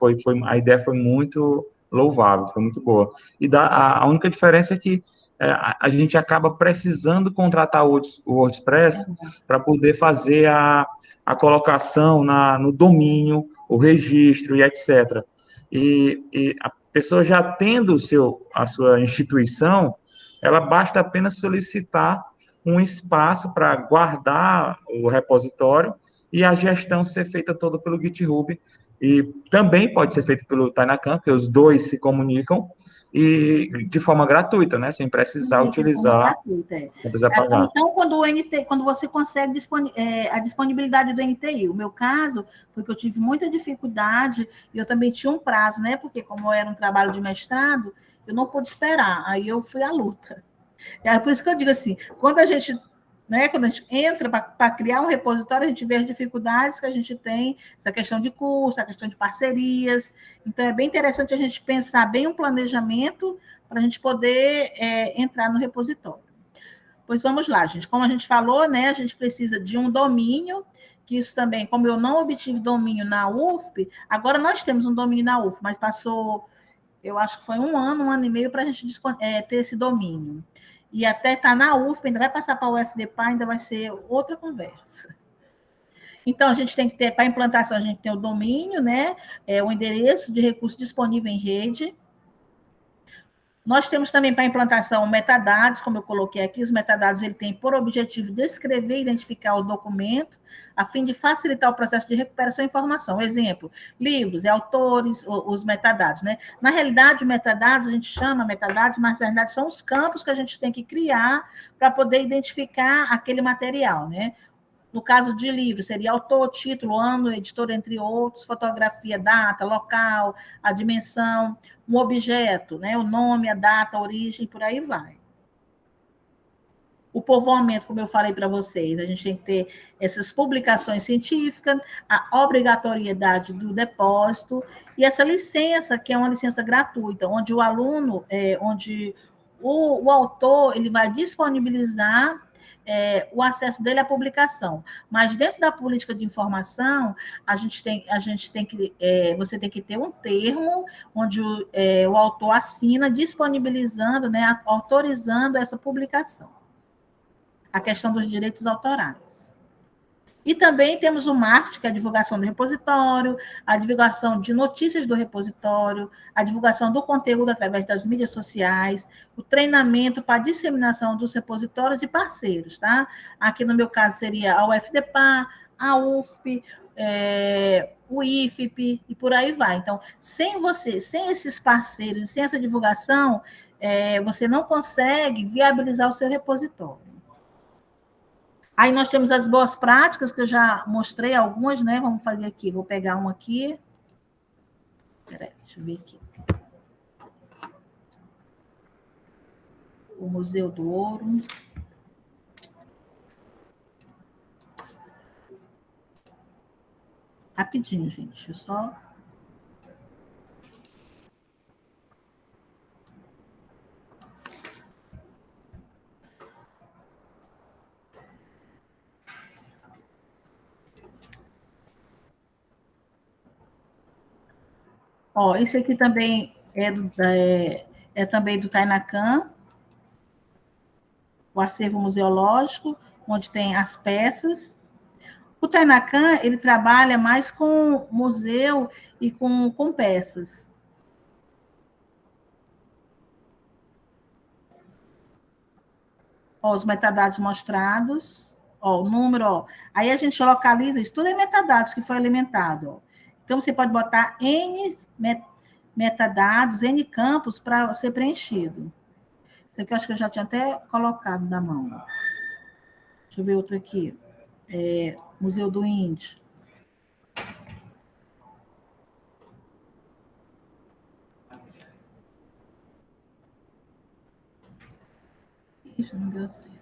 A ideia foi muito louvável, foi muito boa. E a única diferença é que a gente acaba precisando contratar o WordPress para poder fazer a colocação no domínio, o registro e etc. E a pessoa já tendo a sua instituição, ela basta apenas solicitar um espaço para guardar o repositório e a gestão ser feita toda pelo GitHub. E também pode ser feito pelo Tainacan, porque os dois se comunicam, e de forma gratuita, né? Sem precisar utilizar, sem precisar pagar. Então, quando você consegue a disponibilidade do NTI, o meu caso foi que eu tive muita dificuldade e eu também tinha um prazo, né? Porque como era um trabalho de mestrado, eu não pude esperar, aí eu fui à luta. É por isso que eu digo assim, quando a gente entra para criar um repositório, a gente vê as dificuldades que a gente tem, essa questão de custo, a questão de parcerias. Então, é bem interessante a gente pensar bem um planejamento para a gente poder entrar no repositório. Pois vamos lá, gente. Como a gente falou, né, a gente precisa de um domínio, que isso também, como eu não obtive domínio na UFP, agora nós temos um domínio na UFP, mas passou, eu acho que foi um ano e meio para a gente ter esse domínio. E até está na UFP, ainda vai passar para o UFDPA, ainda vai ser outra conversa. Então, a gente tem que ter, para a implantação, a gente tem o domínio, né? O endereço de recurso disponível em rede. Nós temos também para a implantação metadados, como eu coloquei aqui, os metadados ele tem por objetivo descrever e identificar o documento, a fim de facilitar o processo de recuperação de informação. Exemplo, livros e autores, os metadados, né? Na realidade, metadados, a gente chama metadados, mas na realidade são os campos que a gente tem que criar para poder identificar aquele material, né? No caso de livro, seria autor, título, ano, editor, entre outros, fotografia, data, local, a dimensão, um objeto, né? O nome, a data, a origem, por aí vai. O povoamento, como eu falei para vocês, a gente tem que ter essas publicações científicas, a obrigatoriedade do depósito e essa licença, que é uma licença gratuita, onde o aluno, onde o autor, ele vai disponibilizar o acesso dele à publicação. Mas dentro da política de informação, você tem que ter um termo onde o autor assina, disponibilizando, né, autorizando essa publicação. A questão dos direitos autorais. E também temos o marketing, que é a divulgação do repositório, a divulgação de notícias do repositório, a divulgação do conteúdo através das mídias sociais, o treinamento para a disseminação dos repositórios e parceiros, tá? Aqui no meu caso seria a UFDPA, a UFP, o IFP e por aí vai. Então, sem esses parceiros, sem essa divulgação, você não consegue viabilizar o seu repositório. Aí nós temos as boas práticas, que eu já mostrei algumas, né? Vamos fazer aqui, vou pegar uma aqui. Peraí, deixa eu ver aqui. O Museu do Ouro. Rapidinho, gente, eu só... Ó, esse aqui também é também do Tainacan. o acervo museológico, onde tem as peças. O Tainacan, ele trabalha mais com museu e com peças. Ó, os metadados mostrados, ó, o número, ó. Aí a gente localiza, isso tudo é metadados que foi alimentado, ó. Então, você pode botar N metadados, N campos para ser preenchido. Esse aqui eu acho que eu já tinha até colocado na mão. Deixa eu ver outro aqui. Museu do Índio. Ixi, não deu certo.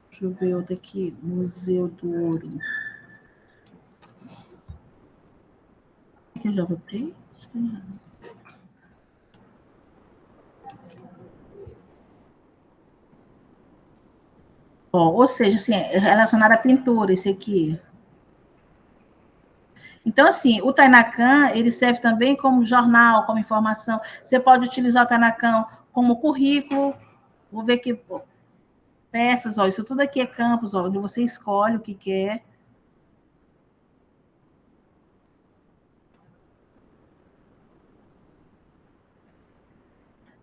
Deixa eu ver outro aqui. Museu do Ouro. Aqui eu já botei? Acho que não. Ó, ou seja, assim, é relacionado à pintura, esse aqui. Então, assim, o Tainacan, ele serve também como jornal, como informação. Você pode utilizar o Tainacan como currículo. Vou ver aqui, ó, peças, ó, isso tudo aqui é campos, ó, onde você escolhe o que quer.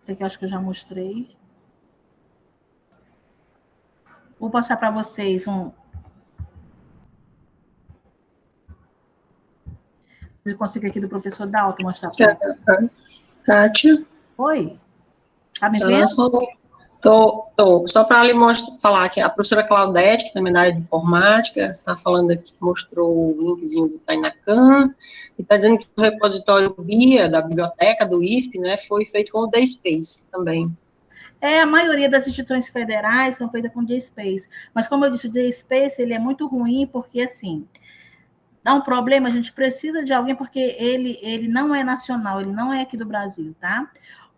Esse aqui eu acho que eu já mostrei. Vou passar para vocês um... Eu consigo aqui do professor Dalton mostrar para vocês. Kátia? Oi? Tá me vendo? Tô. Só para lhe falar que a professora Claudete, que também é da área de informática, está falando aqui, mostrou o linkzinho do Tainacan, e está dizendo que o repositório BIA, da biblioteca do IFP, né, foi feito com o DSpace também. A maioria das instituições federais são feitas com o DSpace, mas como eu disse, o DSpace, ele é muito ruim, porque, assim, dá um problema, a gente precisa de alguém, porque ele não é nacional, ele não é aqui do Brasil, tá?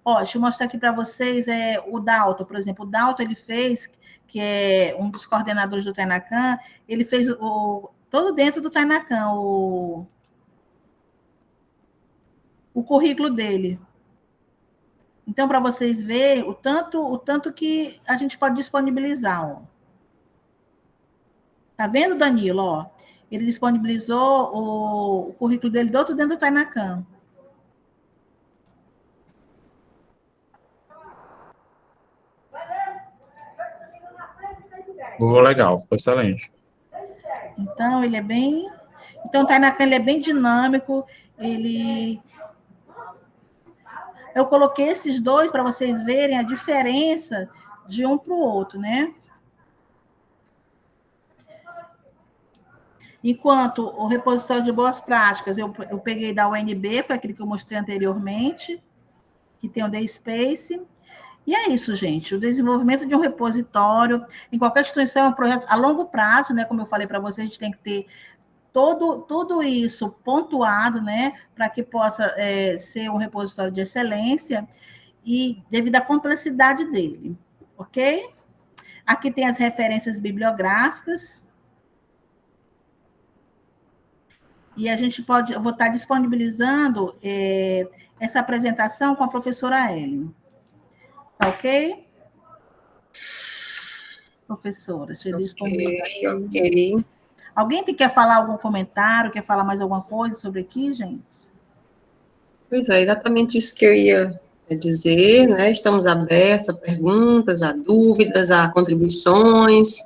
Ó, deixa eu mostrar aqui para vocês, o Dalton, por exemplo, o Dalton, ele fez, que é um dos coordenadores do Tainacan, ele fez todo dentro do Tainacan, o currículo dele. Então, para vocês verem o tanto que a gente pode disponibilizar, ó. Tá vendo, Danilo? Ó, ele disponibilizou o currículo dele todo dentro do Tainacan. Legal, foi excelente. Então, ele é bem... Então, o Tainacan, ele é bem dinâmico, Eu coloquei esses dois para vocês verem a diferença de um para o outro, né? Enquanto o repositório de boas práticas, eu peguei da UNB, foi aquele que eu mostrei anteriormente, que tem o DSpace. E é isso, gente. O desenvolvimento de um repositório, em qualquer instituição, é um projeto a longo prazo, né? Como eu falei para vocês, a gente tem que ter tudo isso pontuado, né? Para que possa ser um repositório de excelência e devido à complexidade dele, ok? Aqui tem as referências bibliográficas. E a gente eu vou estar disponibilizando essa apresentação com a professora Ellen. Tá ok? Professora, deixa eu disponibilizar. Ok. Alguém quer falar algum comentário, quer falar mais alguma coisa sobre aqui, gente? Pois é, exatamente isso que eu ia dizer, né? Estamos abertos a perguntas, a dúvidas, a contribuições.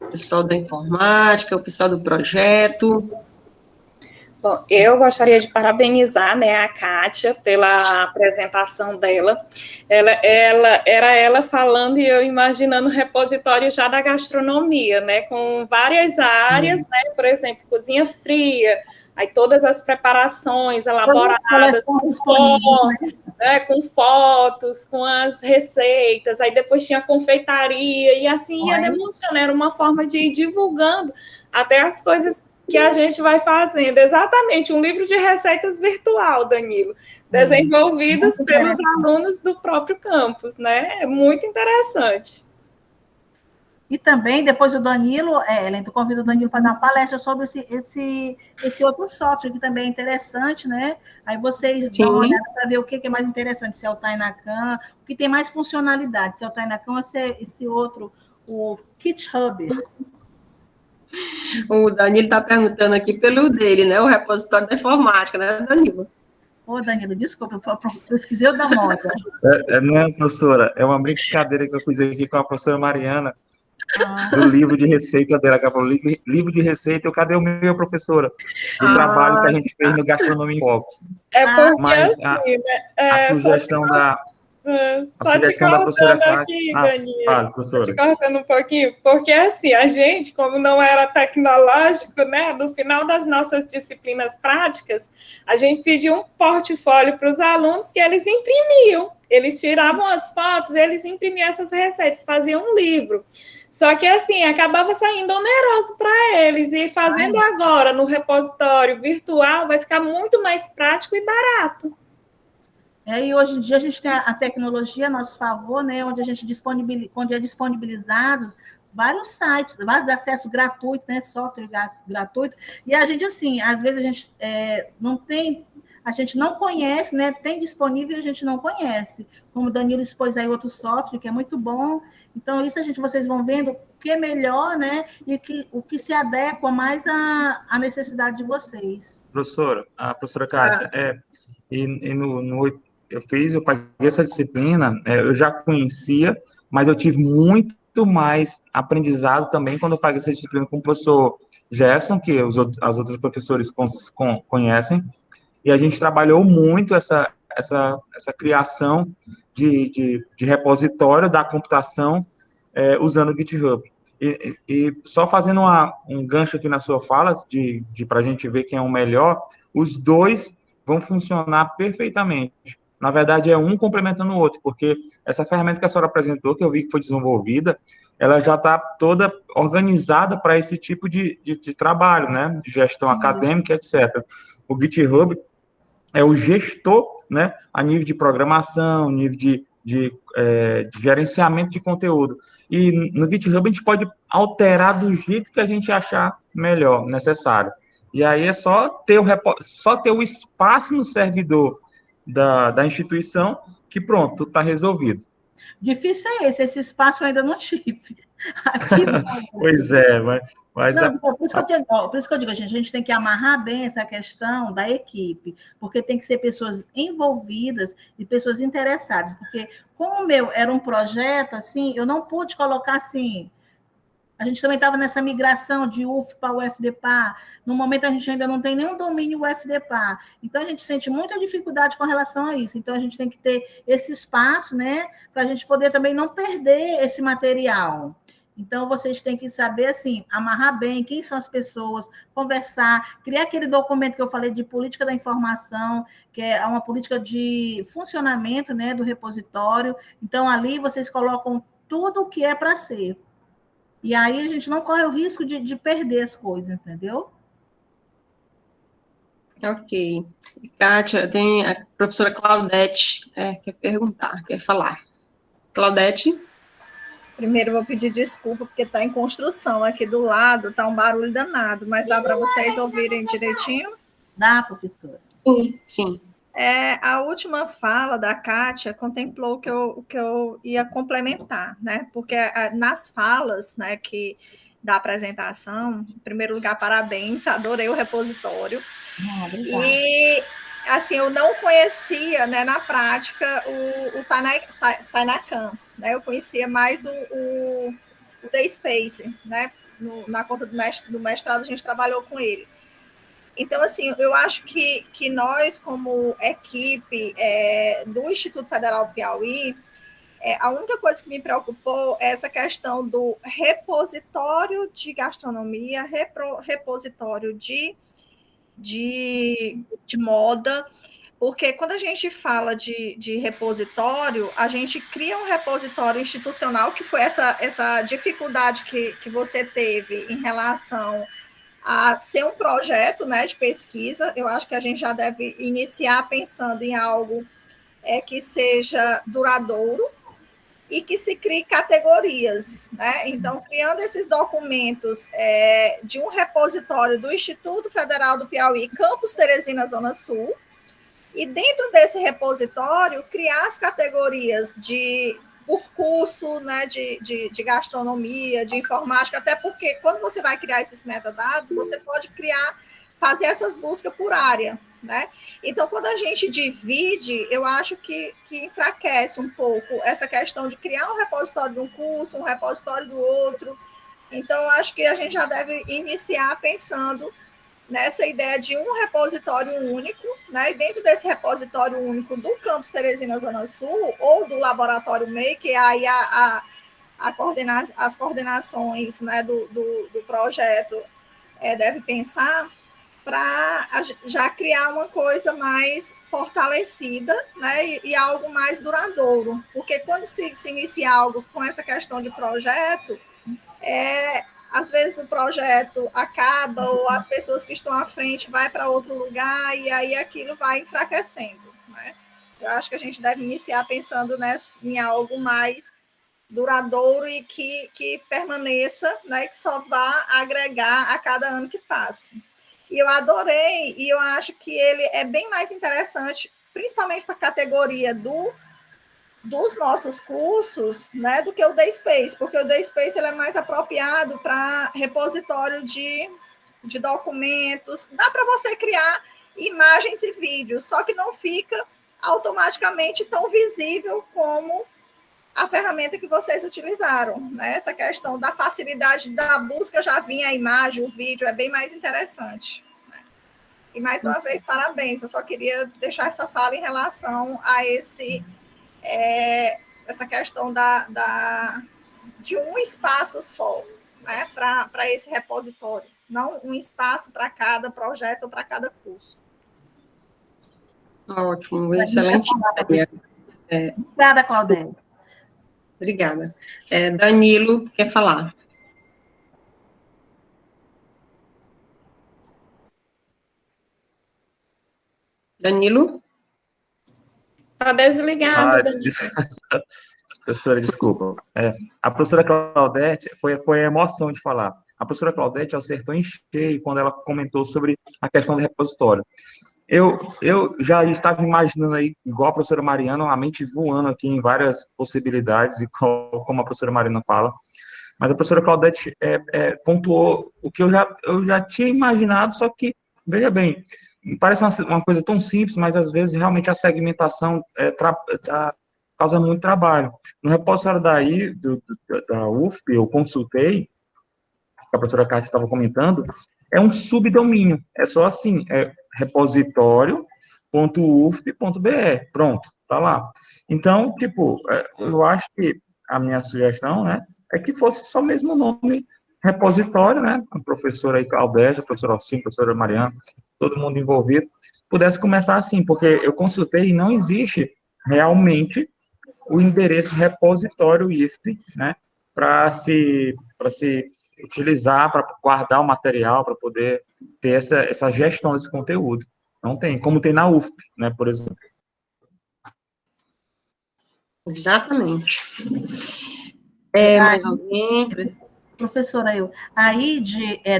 O pessoal da informática, o pessoal do projeto. Bom, eu gostaria de parabenizar, né, a Kátia pela apresentação dela. Era ela falando e eu imaginando o repositório já da gastronomia, né, com várias áreas, né, por exemplo, cozinha fria, aí todas as preparações elaboradas com fotos, com as receitas, aí depois tinha confeitaria, e assim ia demonstrando, era uma forma de ir divulgando até as coisas que a gente vai fazendo. Exatamente, um livro de receitas virtual, Danilo, desenvolvidos pelos alunos do próprio campus, né? É muito interessante. E também, depois o Danilo, Ellen, tu convida o Danilo para dar uma palestra sobre esse outro software, que também é interessante, né? Aí vocês dão uma olhada para ver o que é mais interessante, se é o Tainacan, o que tem mais funcionalidade, se é o Tainacan ou se é esse outro, o GitHub. O Danilo está perguntando aqui pelo dele, né? O repositório da informática, né, Danilo? Ô, Danilo, desculpa, eu pesquisei o da moda. Não, professora, é uma brincadeira que eu fiz aqui com a professora Mariana, do livro de receita dela, que ela falou, livro de receita, cadê o meu, professora? Do trabalho que a gente fez no Gastronomia Box. Porque Mas assim, a sugestão da... Só te cortando aqui, Danilo. Fala, professora. Te cortando um pouquinho, porque assim, a gente, como não era tecnológico, né, no final das nossas disciplinas práticas, a gente pediu um portfólio para os alunos que eles imprimiam. Eles tiravam as fotos, eles imprimiam essas receitas, faziam um livro. Só que, assim, acabava saindo oneroso para eles, e fazendo agora no repositório virtual vai ficar muito mais prático e barato. E hoje em dia a gente tem a tecnologia a nosso favor, né, onde é disponibilizado vários sites, vários acessos gratuitos, né, software gratuito, e a gente, assim, às vezes a gente a gente não conhece, né, tem disponível e a gente não conhece, como o Danilo expôs aí outro software, que é muito bom, então isso vocês vão vendo o que é melhor, né, e o que se adequa mais à necessidade de vocês. Professora, a professora Kátia, eu paguei essa disciplina, eu já conhecia, mas eu tive muito mais aprendizado também quando eu paguei essa disciplina com o professor Gerson, que as outras professores conhecem, e a gente trabalhou muito essa criação de repositório da computação usando o GitHub. E só fazendo um gancho aqui na sua fala, para a gente ver quem é o melhor, os dois vão funcionar perfeitamente. Na verdade, é um complementando o outro, porque essa ferramenta que a senhora apresentou, que eu vi que foi desenvolvida, ela já está toda organizada para esse tipo de trabalho, né? De gestão acadêmica, etc. O GitHub é o gestor, né? A nível de programação, nível de gerenciamento de conteúdo. E no GitHub a gente pode alterar do jeito que a gente achar melhor, necessário. E aí é só ter o espaço no servidor da instituição que pronto, está resolvido. Difícil é esse espaço eu ainda não tive. Aqui não. Pois é, mas não, por isso que eu digo, a gente tem que amarrar bem essa questão da equipe, porque tem que ser pessoas envolvidas e pessoas interessadas, porque como o meu era um projeto, assim, eu não pude colocar assim. A gente também estava nessa migração de UF para o UFDPA. No momento, a gente ainda não tem nenhum domínio UFDPA. Então, a gente sente muita dificuldade com relação a isso. Então, a gente tem que ter esse espaço, né, para a gente poder também não perder esse material. Então, vocês têm que saber, assim, amarrar bem quem são as pessoas, conversar, criar aquele documento que eu falei de política da informação, que é uma política de funcionamento, né, do repositório. Então, ali vocês colocam tudo o que é para ser. E aí a gente não corre o risco de perder as coisas, entendeu? Ok. Kátia, tem a professora Claudete, quer perguntar, quer falar. Claudete? Primeiro, eu vou pedir desculpa, porque está em construção aqui do lado, está um barulho danado, mas dá para vocês ouvirem direitinho? Dá, professora. Sim, sim. A última fala da Kátia contemplou o que eu ia complementar, né? Porque nas falas, né, da apresentação, em primeiro lugar, parabéns, adorei o repositório. E, assim, eu não conhecia, né, na prática o Tainacan, né? Eu conhecia mais o The Space, né? Na conta do mestrado, a gente trabalhou com ele. Então, assim, eu acho que nós, como equipe do Instituto Federal Piauí, a única coisa que me preocupou é essa questão do repositório de gastronomia, repositório de moda, porque quando a gente fala de repositório, a gente cria um repositório institucional, que foi essa dificuldade que você teve em relação a ser um projeto, né, de pesquisa. Eu acho que a gente já deve iniciar pensando em algo que seja duradouro, e que se crie categorias, né? Então, criando esses documentos de um repositório do Instituto Federal do Piauí, Campus Teresina, Zona Sul, e dentro desse repositório, criar as categorias por curso, né, de gastronomia, de informática, até porque quando você vai criar esses metadados, você pode fazer essas buscas por área, né? Então, quando a gente divide, eu acho que enfraquece um pouco essa questão de criar um repositório de um curso, um repositório do outro. Então, eu acho que a gente já deve iniciar pensando nessa ideia de um repositório único, né? E dentro desse repositório único do Campus Teresina Zona Sul, ou do Laboratório Maker, aí as coordenações, né, do projeto deve pensar para já criar uma coisa mais fortalecida, né, e algo mais duradouro. Porque quando se inicia algo com essa questão de projeto, às vezes o projeto acaba ou as pessoas que estão à frente vai para outro lugar e aí aquilo vai enfraquecendo, né? Eu acho que a gente deve iniciar pensando em algo mais duradouro e que permaneça, né? Que só vá agregar a cada ano que passe. E eu adorei, e eu acho que ele é bem mais interessante, principalmente para a categoria dos nossos cursos, né, do que o DSpace, porque o DSpace ele é mais apropriado para repositório de documentos. Dá para você criar imagens e vídeos, só que não fica automaticamente tão visível como a ferramenta que vocês utilizaram, né? Essa questão da facilidade da busca, já vinha a imagem, o vídeo, é bem mais interessante, né? E mais uma vez, parabéns. Eu só queria deixar essa fala em relação a essa questão de um espaço só, né, para esse repositório, não um espaço para cada projeto ou para cada curso. Ótimo, excelente ideia. Obrigada, Claudete. Obrigada. Danilo quer falar. Danilo? Está desligado, Danilo. Professora, desculpa. A professora Claudete, foi a emoção de falar. A professora Claudete acertou em cheio quando ela comentou sobre a questão do repositório. Eu já estava imaginando aí, igual a professora Mariana, a mente voando aqui em várias possibilidades, como a professora Mariana fala. Mas a professora Claudete pontuou o que eu já tinha imaginado, só que, veja bem, parece uma coisa tão simples, mas às vezes realmente a segmentação causa muito trabalho. No repositório da UFP, eu consultei, que a professora Cátia estava comentando, é um subdomínio, é só assim, repositório.ufp.br, pronto, tá lá. Então, tipo, eu acho que a minha sugestão, né, é que fosse só mesmo o nome repositório, né, a professora aí, Claudete, a professora Alcim, a professora Mariana, todo mundo envolvido, pudesse começar assim, porque eu consultei e não existe realmente o endereço repositório IFP, né, para se utilizar, para guardar o material, para poder ter essa gestão desse conteúdo. Não tem, como tem na UFP, né, por exemplo. Exatamente. Mais alguém? Professora,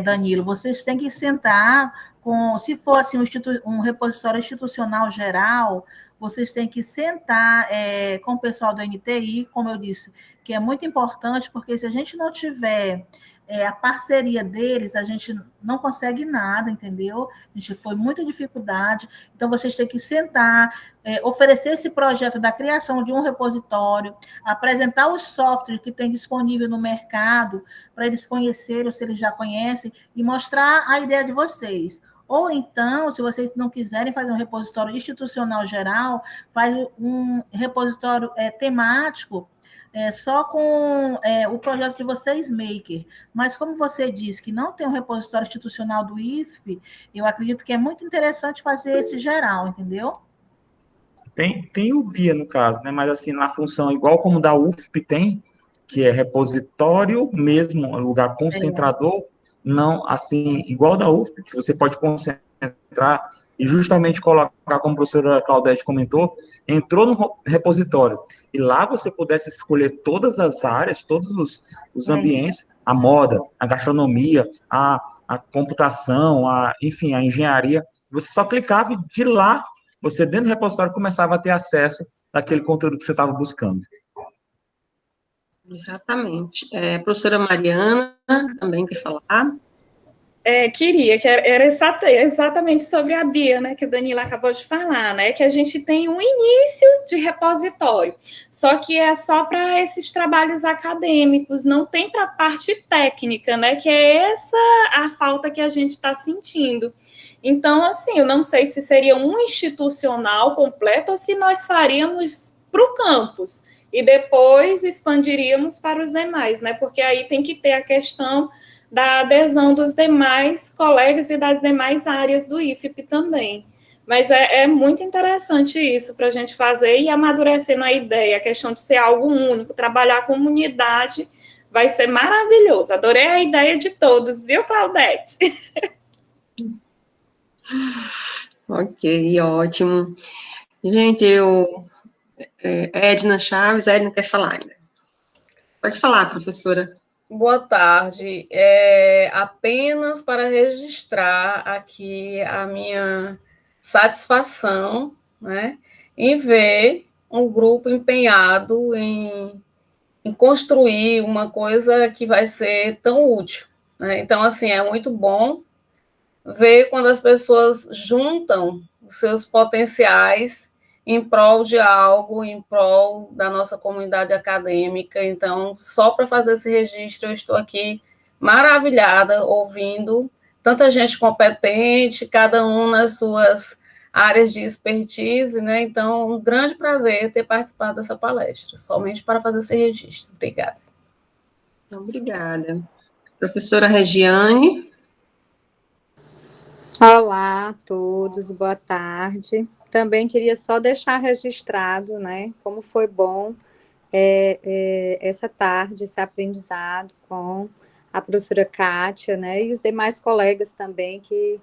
Danilo, vocês têm que sentar se for assim, um repositório institucional geral, vocês têm que sentar com o pessoal do NTI, como eu disse, que é muito importante, porque se a gente não tiver a parceria deles, a gente não consegue nada, entendeu? A gente foi muita dificuldade, então vocês têm que sentar, oferecer esse projeto da criação de um repositório, apresentar os softwares que tem disponível no mercado, para eles conhecerem, ou se eles já conhecem, e mostrar a ideia de vocês. Ou então, se vocês não quiserem fazer um repositório institucional geral, faz um repositório temático, só com o projeto de vocês, Maker. Mas como você disse que não tem um repositório institucional do IFP, eu acredito que é muito interessante fazer esse geral, entendeu? Tem o BIA, no caso, né? Mas assim, na função igual como da UFP tem, que é repositório mesmo, lugar concentrador, não, assim, igual da UFP, que você pode concentrar e justamente colocar, como a professora Claudete comentou, entrou no repositório, e lá você pudesse escolher todas as áreas, todos os ambientes, a moda, a gastronomia, a computação, enfim, a engenharia, você só clicava e de lá, você dentro do repositório começava a ter acesso àquele conteúdo que você estava buscando. Exatamente. A professora Mariana também quer falar. Que era exatamente sobre a Bia, né, que o Danilo acabou de falar, né, que a gente tem um início de repositório, só que é só para esses trabalhos acadêmicos, não tem para a parte técnica, né, que é essa a falta que a gente está sentindo. Então, assim, eu não sei se seria um institucional completo ou se nós faríamos para o campus e depois expandiríamos para os demais, né, porque aí tem que ter a questão da adesão dos demais colegas e das demais áreas do IFP também. Mas é muito interessante isso para a gente fazer e amadurecendo a ideia, a questão de ser algo único, trabalhar com comunidade, vai ser maravilhoso. Adorei a ideia de todos, viu, Claudete? Ok, ótimo. Gente, Edna Chaves, Edna quer falar ainda. Pode falar, professora. Boa tarde. Apenas para registrar aqui a minha satisfação, né, em ver um grupo empenhado em construir uma coisa que vai ser tão útil, né? Então, assim, é muito bom ver quando as pessoas juntam os seus potenciais em prol de algo, em prol da nossa comunidade acadêmica. Então, só para fazer esse registro, eu estou aqui maravilhada, ouvindo tanta gente competente, cada um nas suas áreas de expertise, né? Então, um grande prazer ter participado dessa palestra, somente para fazer esse registro. Obrigada. Obrigada. Professora Regiane. Olá a todos, boa tarde. Também queria só deixar registrado, né, como foi bom essa tarde, esse aprendizado com a professora Kátia, né, e os demais colegas também que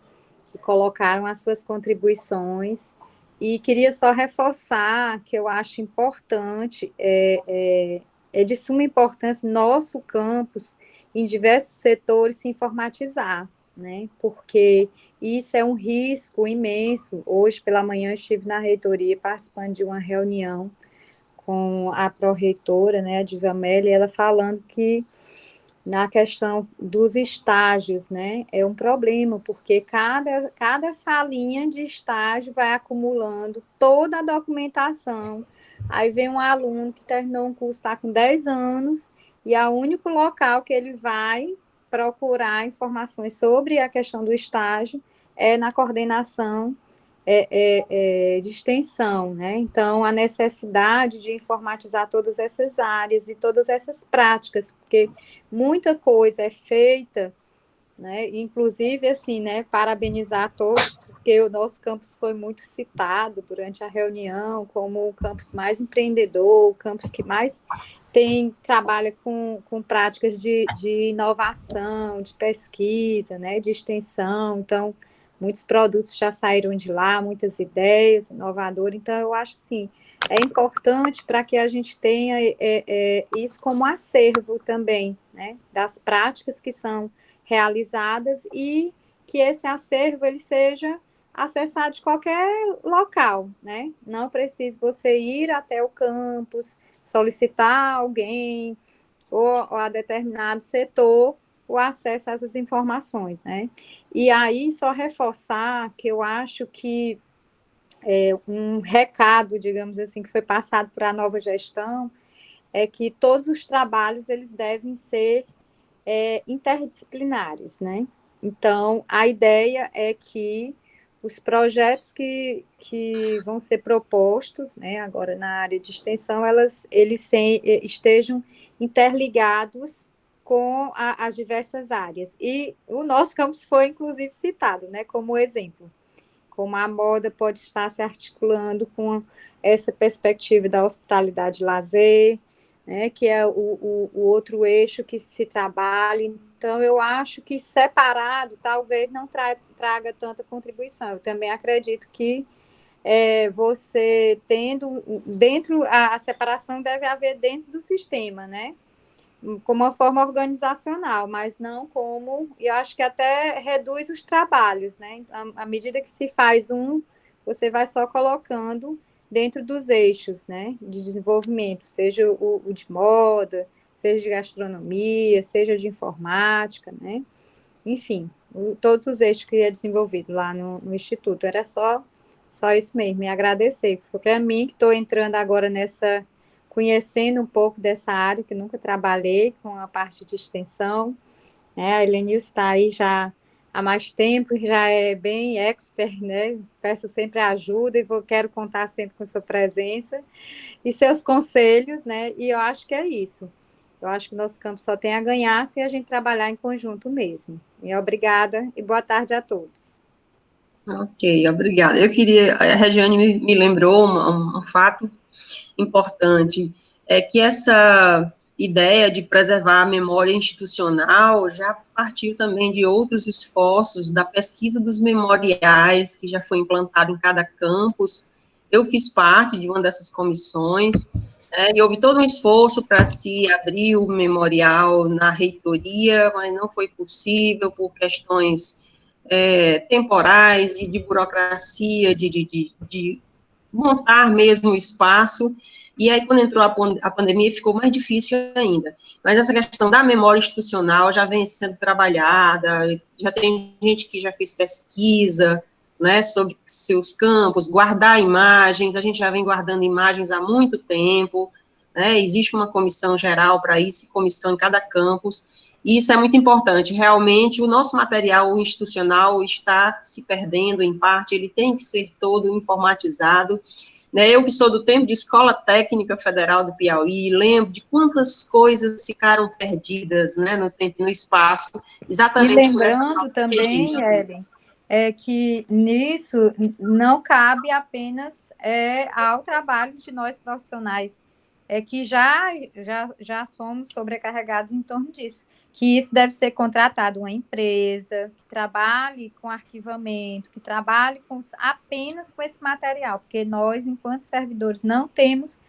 colocaram as suas contribuições. E queria só reforçar que eu acho importante, é de suma importância nosso campus, em diversos setores, se informatizar, né, porque isso é um risco imenso. Hoje, pela manhã, eu estive na reitoria participando de uma reunião com a pró-reitora, né, a Divamélia, e ela falando que na questão dos estágios, né, é um problema, porque cada salinha de estágio vai acumulando toda a documentação. Aí vem um aluno que terminou um curso, está com 10 anos, e é o único local que ele vai procurar informações sobre a questão do estágio é na coordenação de extensão, né? Então, a necessidade de informatizar todas essas áreas e todas essas práticas, porque muita coisa é feita, né? Inclusive, assim, né, parabenizar a todos, porque o nosso campus foi muito citado durante a reunião como o campus mais empreendedor, o campus que mais trabalha com práticas de inovação, de pesquisa, né, de extensão. Então, muitos produtos já saíram de lá, muitas ideias inovadoras. Então, eu acho que, sim, é importante para que a gente tenha isso como acervo também, né, das práticas que são realizadas e que esse acervo ele seja acessado de qualquer local, né? Não precisa você ir até o campus, solicitar alguém ou a determinado setor o acesso a essas informações, né? E aí, só reforçar que eu acho que um recado, digamos assim, que foi passado para a nova gestão, é que todos os trabalhos, eles devem ser interdisciplinares, né? Então, a ideia é que os projetos que vão ser propostos, né, agora na área de extensão, eles estejam interligados com as diversas áreas. E o nosso campus foi, inclusive, citado, né, como exemplo, como a moda pode estar se articulando com essa perspectiva da hospitalidade e lazer, né, que é o outro eixo que se trabalha. Então, eu acho que separado talvez não traga tanta contribuição. Eu também acredito que você tendo dentro, a separação deve haver dentro do sistema, né? Como uma forma organizacional, mas não como, e eu acho que até reduz os trabalhos, né? À medida que se faz você vai só colocando dentro dos eixos, né, de desenvolvimento, seja o de moda, seja de gastronomia, seja de informática, né? Enfim, todos os eixos que é desenvolvido lá no Instituto. Era só isso mesmo, e agradecer. Foi para mim que estou entrando agora conhecendo um pouco dessa área, que nunca trabalhei com a parte de extensão, né? A Helenilson está aí já há mais tempo, já é bem expert, né? Peço sempre ajuda e quero contar sempre com sua presença e seus conselhos, né? E eu acho que é isso. Eu acho que o nosso campo só tem a ganhar se a gente trabalhar em conjunto mesmo. E obrigada e boa tarde a todos. Ok, obrigada. A Regiane me lembrou um fato importante, é que essa ideia de preservar a memória institucional já partiu também de outros esforços da pesquisa dos memoriais, que já foi implantado em cada campus. Eu fiz parte de uma dessas comissões, e houve todo um esforço para se abrir o memorial na reitoria, mas não foi possível por questões temporais e de burocracia, de montar mesmo o espaço. E aí, quando entrou a pandemia, ficou mais difícil ainda. Mas essa questão da memória institucional já vem sendo trabalhada, já tem gente que já fez pesquisa, né, sobre seus campos, guardar imagens, a gente já vem guardando imagens há muito tempo, né, existe uma comissão geral para isso, comissão em cada campus, e isso é muito importante. Realmente, o nosso material institucional está se perdendo, em parte, ele tem que ser todo informatizado. Eu que sou do tempo de Escola Técnica Federal do Piauí, lembro de quantas coisas ficaram perdidas, né, no tempo e no espaço, exatamente. E lembrando também, Ellen, que nisso não cabe apenas ao trabalho de nós profissionais, que já somos sobrecarregados em torno disso, que isso deve ser contratado uma empresa que trabalhe com arquivamento, que trabalhe apenas com esse material, porque nós, enquanto servidores, não temos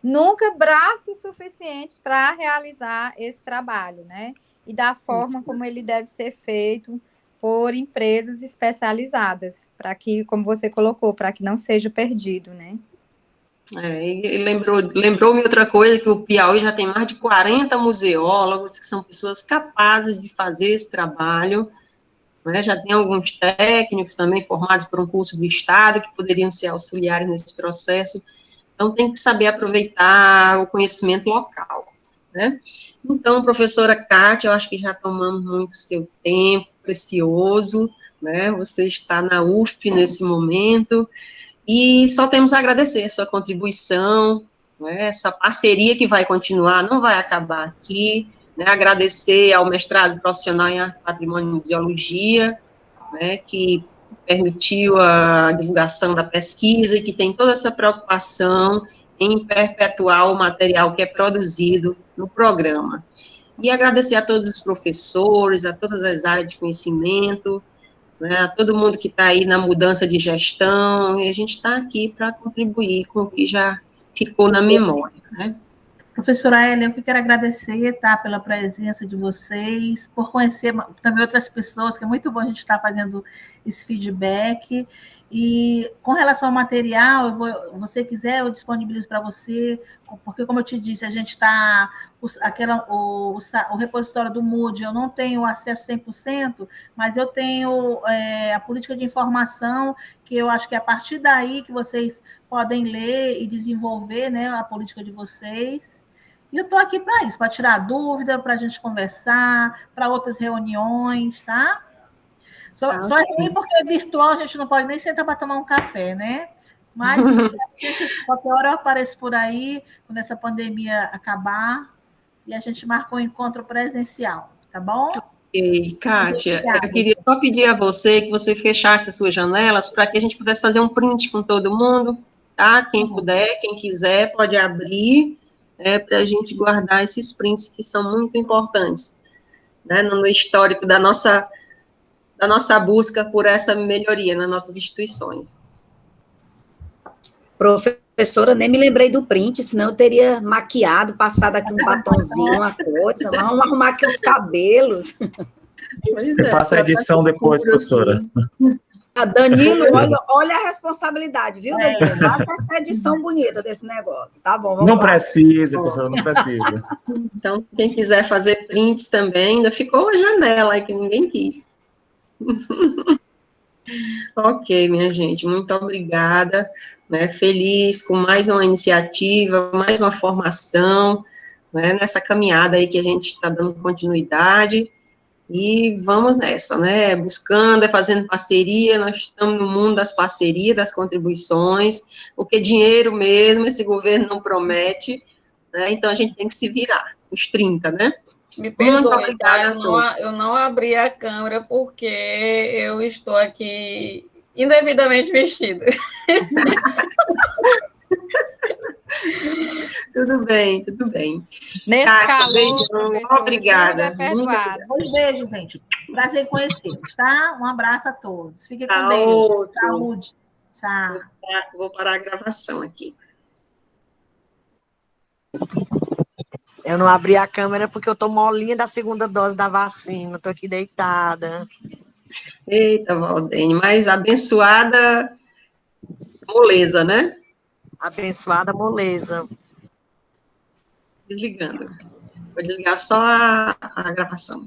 nunca braços suficientes para realizar esse trabalho, né? E da forma como ele deve ser feito por empresas especializadas, para que, como você colocou, para que não seja perdido, né? E lembrou-me outra coisa, que o Piauí já tem mais de 40 museólogos, que são pessoas capazes de fazer esse trabalho, né? Já tem alguns técnicos também formados por um curso do Estado, que poderiam ser auxiliares nesse processo, então tem que saber aproveitar o conhecimento local, né? Então, professora Kátia, eu acho que já tomamos muito seu tempo precioso, né? Você está na UF nesse momento, e só temos a agradecer a sua contribuição, né, essa parceria que vai continuar, não vai acabar aqui, né, agradecer ao mestrado profissional em Arte, Patrimônio e Museologia, né, que permitiu a divulgação da pesquisa e que tem toda essa preocupação em perpetuar o material que é produzido no programa. E agradecer a todos os professores, a todas as áreas de conhecimento, né, todo mundo que está aí na mudança de gestão, e a gente está aqui para contribuir com o que já ficou na memória, né? Professora Ellen, eu quero agradecer, tá, pela presença de vocês, por conhecer também outras pessoas, que é muito bom a gente estar fazendo esse feedback. E com relação ao material, você quiser, eu disponibilizo para você, porque, como eu te disse, a gente está... O repositório do Moodle, eu não tenho acesso 100%, mas eu tenho a política de informação, que eu acho que é a partir daí que vocês podem ler e desenvolver, né, a política de vocês. E eu estou aqui para isso, para tirar dúvida, para a gente conversar, para outras reuniões, tá? Só é ruim porque é virtual, a gente não pode nem sentar para tomar um café, né? Mas qualquer hora eu apareço por aí, quando essa pandemia acabar, e a gente marca um encontro presencial, tá bom? Ok, Kátia, eu queria só pedir a você que você fechasse as suas janelas para que a gente pudesse fazer um print com todo mundo, tá? Quem puder, quem quiser, pode abrir, para a gente guardar esses prints que são muito importantes, né, no histórico da nossa busca por essa melhoria nas nossas instituições. Professora, nem me lembrei do print, senão eu teria maquiado, passado aqui um batonzinho, uma coisa, vamos arrumar aqui os cabelos. Eu faço a edição depois, professora. Danilo, olha a responsabilidade, viu, Danilo? Faça essa edição bonita desse negócio, tá bom? Não precisa, professora, não precisa. Então, quem quiser fazer prints também, ainda ficou uma janela aí que ninguém quis. Ok, minha gente, muito obrigada, né, feliz com mais uma iniciativa, mais uma formação, né, nessa caminhada aí que a gente está dando continuidade, e vamos nessa, né, buscando, fazendo parceria, nós estamos no mundo das parcerias, das contribuições, porque dinheiro mesmo, esse governo não promete, né, então a gente tem que se virar, os 30, né? Me perdoe, muito obrigada, eu não abri a câmera porque eu estou aqui indevidamente vestida. Tudo bem, tudo bem. Nesse Kátia, calor, beijão, obrigada. Perdoado. Um beijo, gente. Prazer em conhecê-los, tá? Um abraço a todos. Fiquem com Tá Deus. outro. Saúde. Tchau. Vou parar a gravação aqui. Eu não abri a câmera porque eu tô molinha da segunda dose da vacina, tô aqui deitada. Eita, Valdene, mas abençoada moleza, né? Abençoada moleza. Desligando. Vou desligar só a gravação.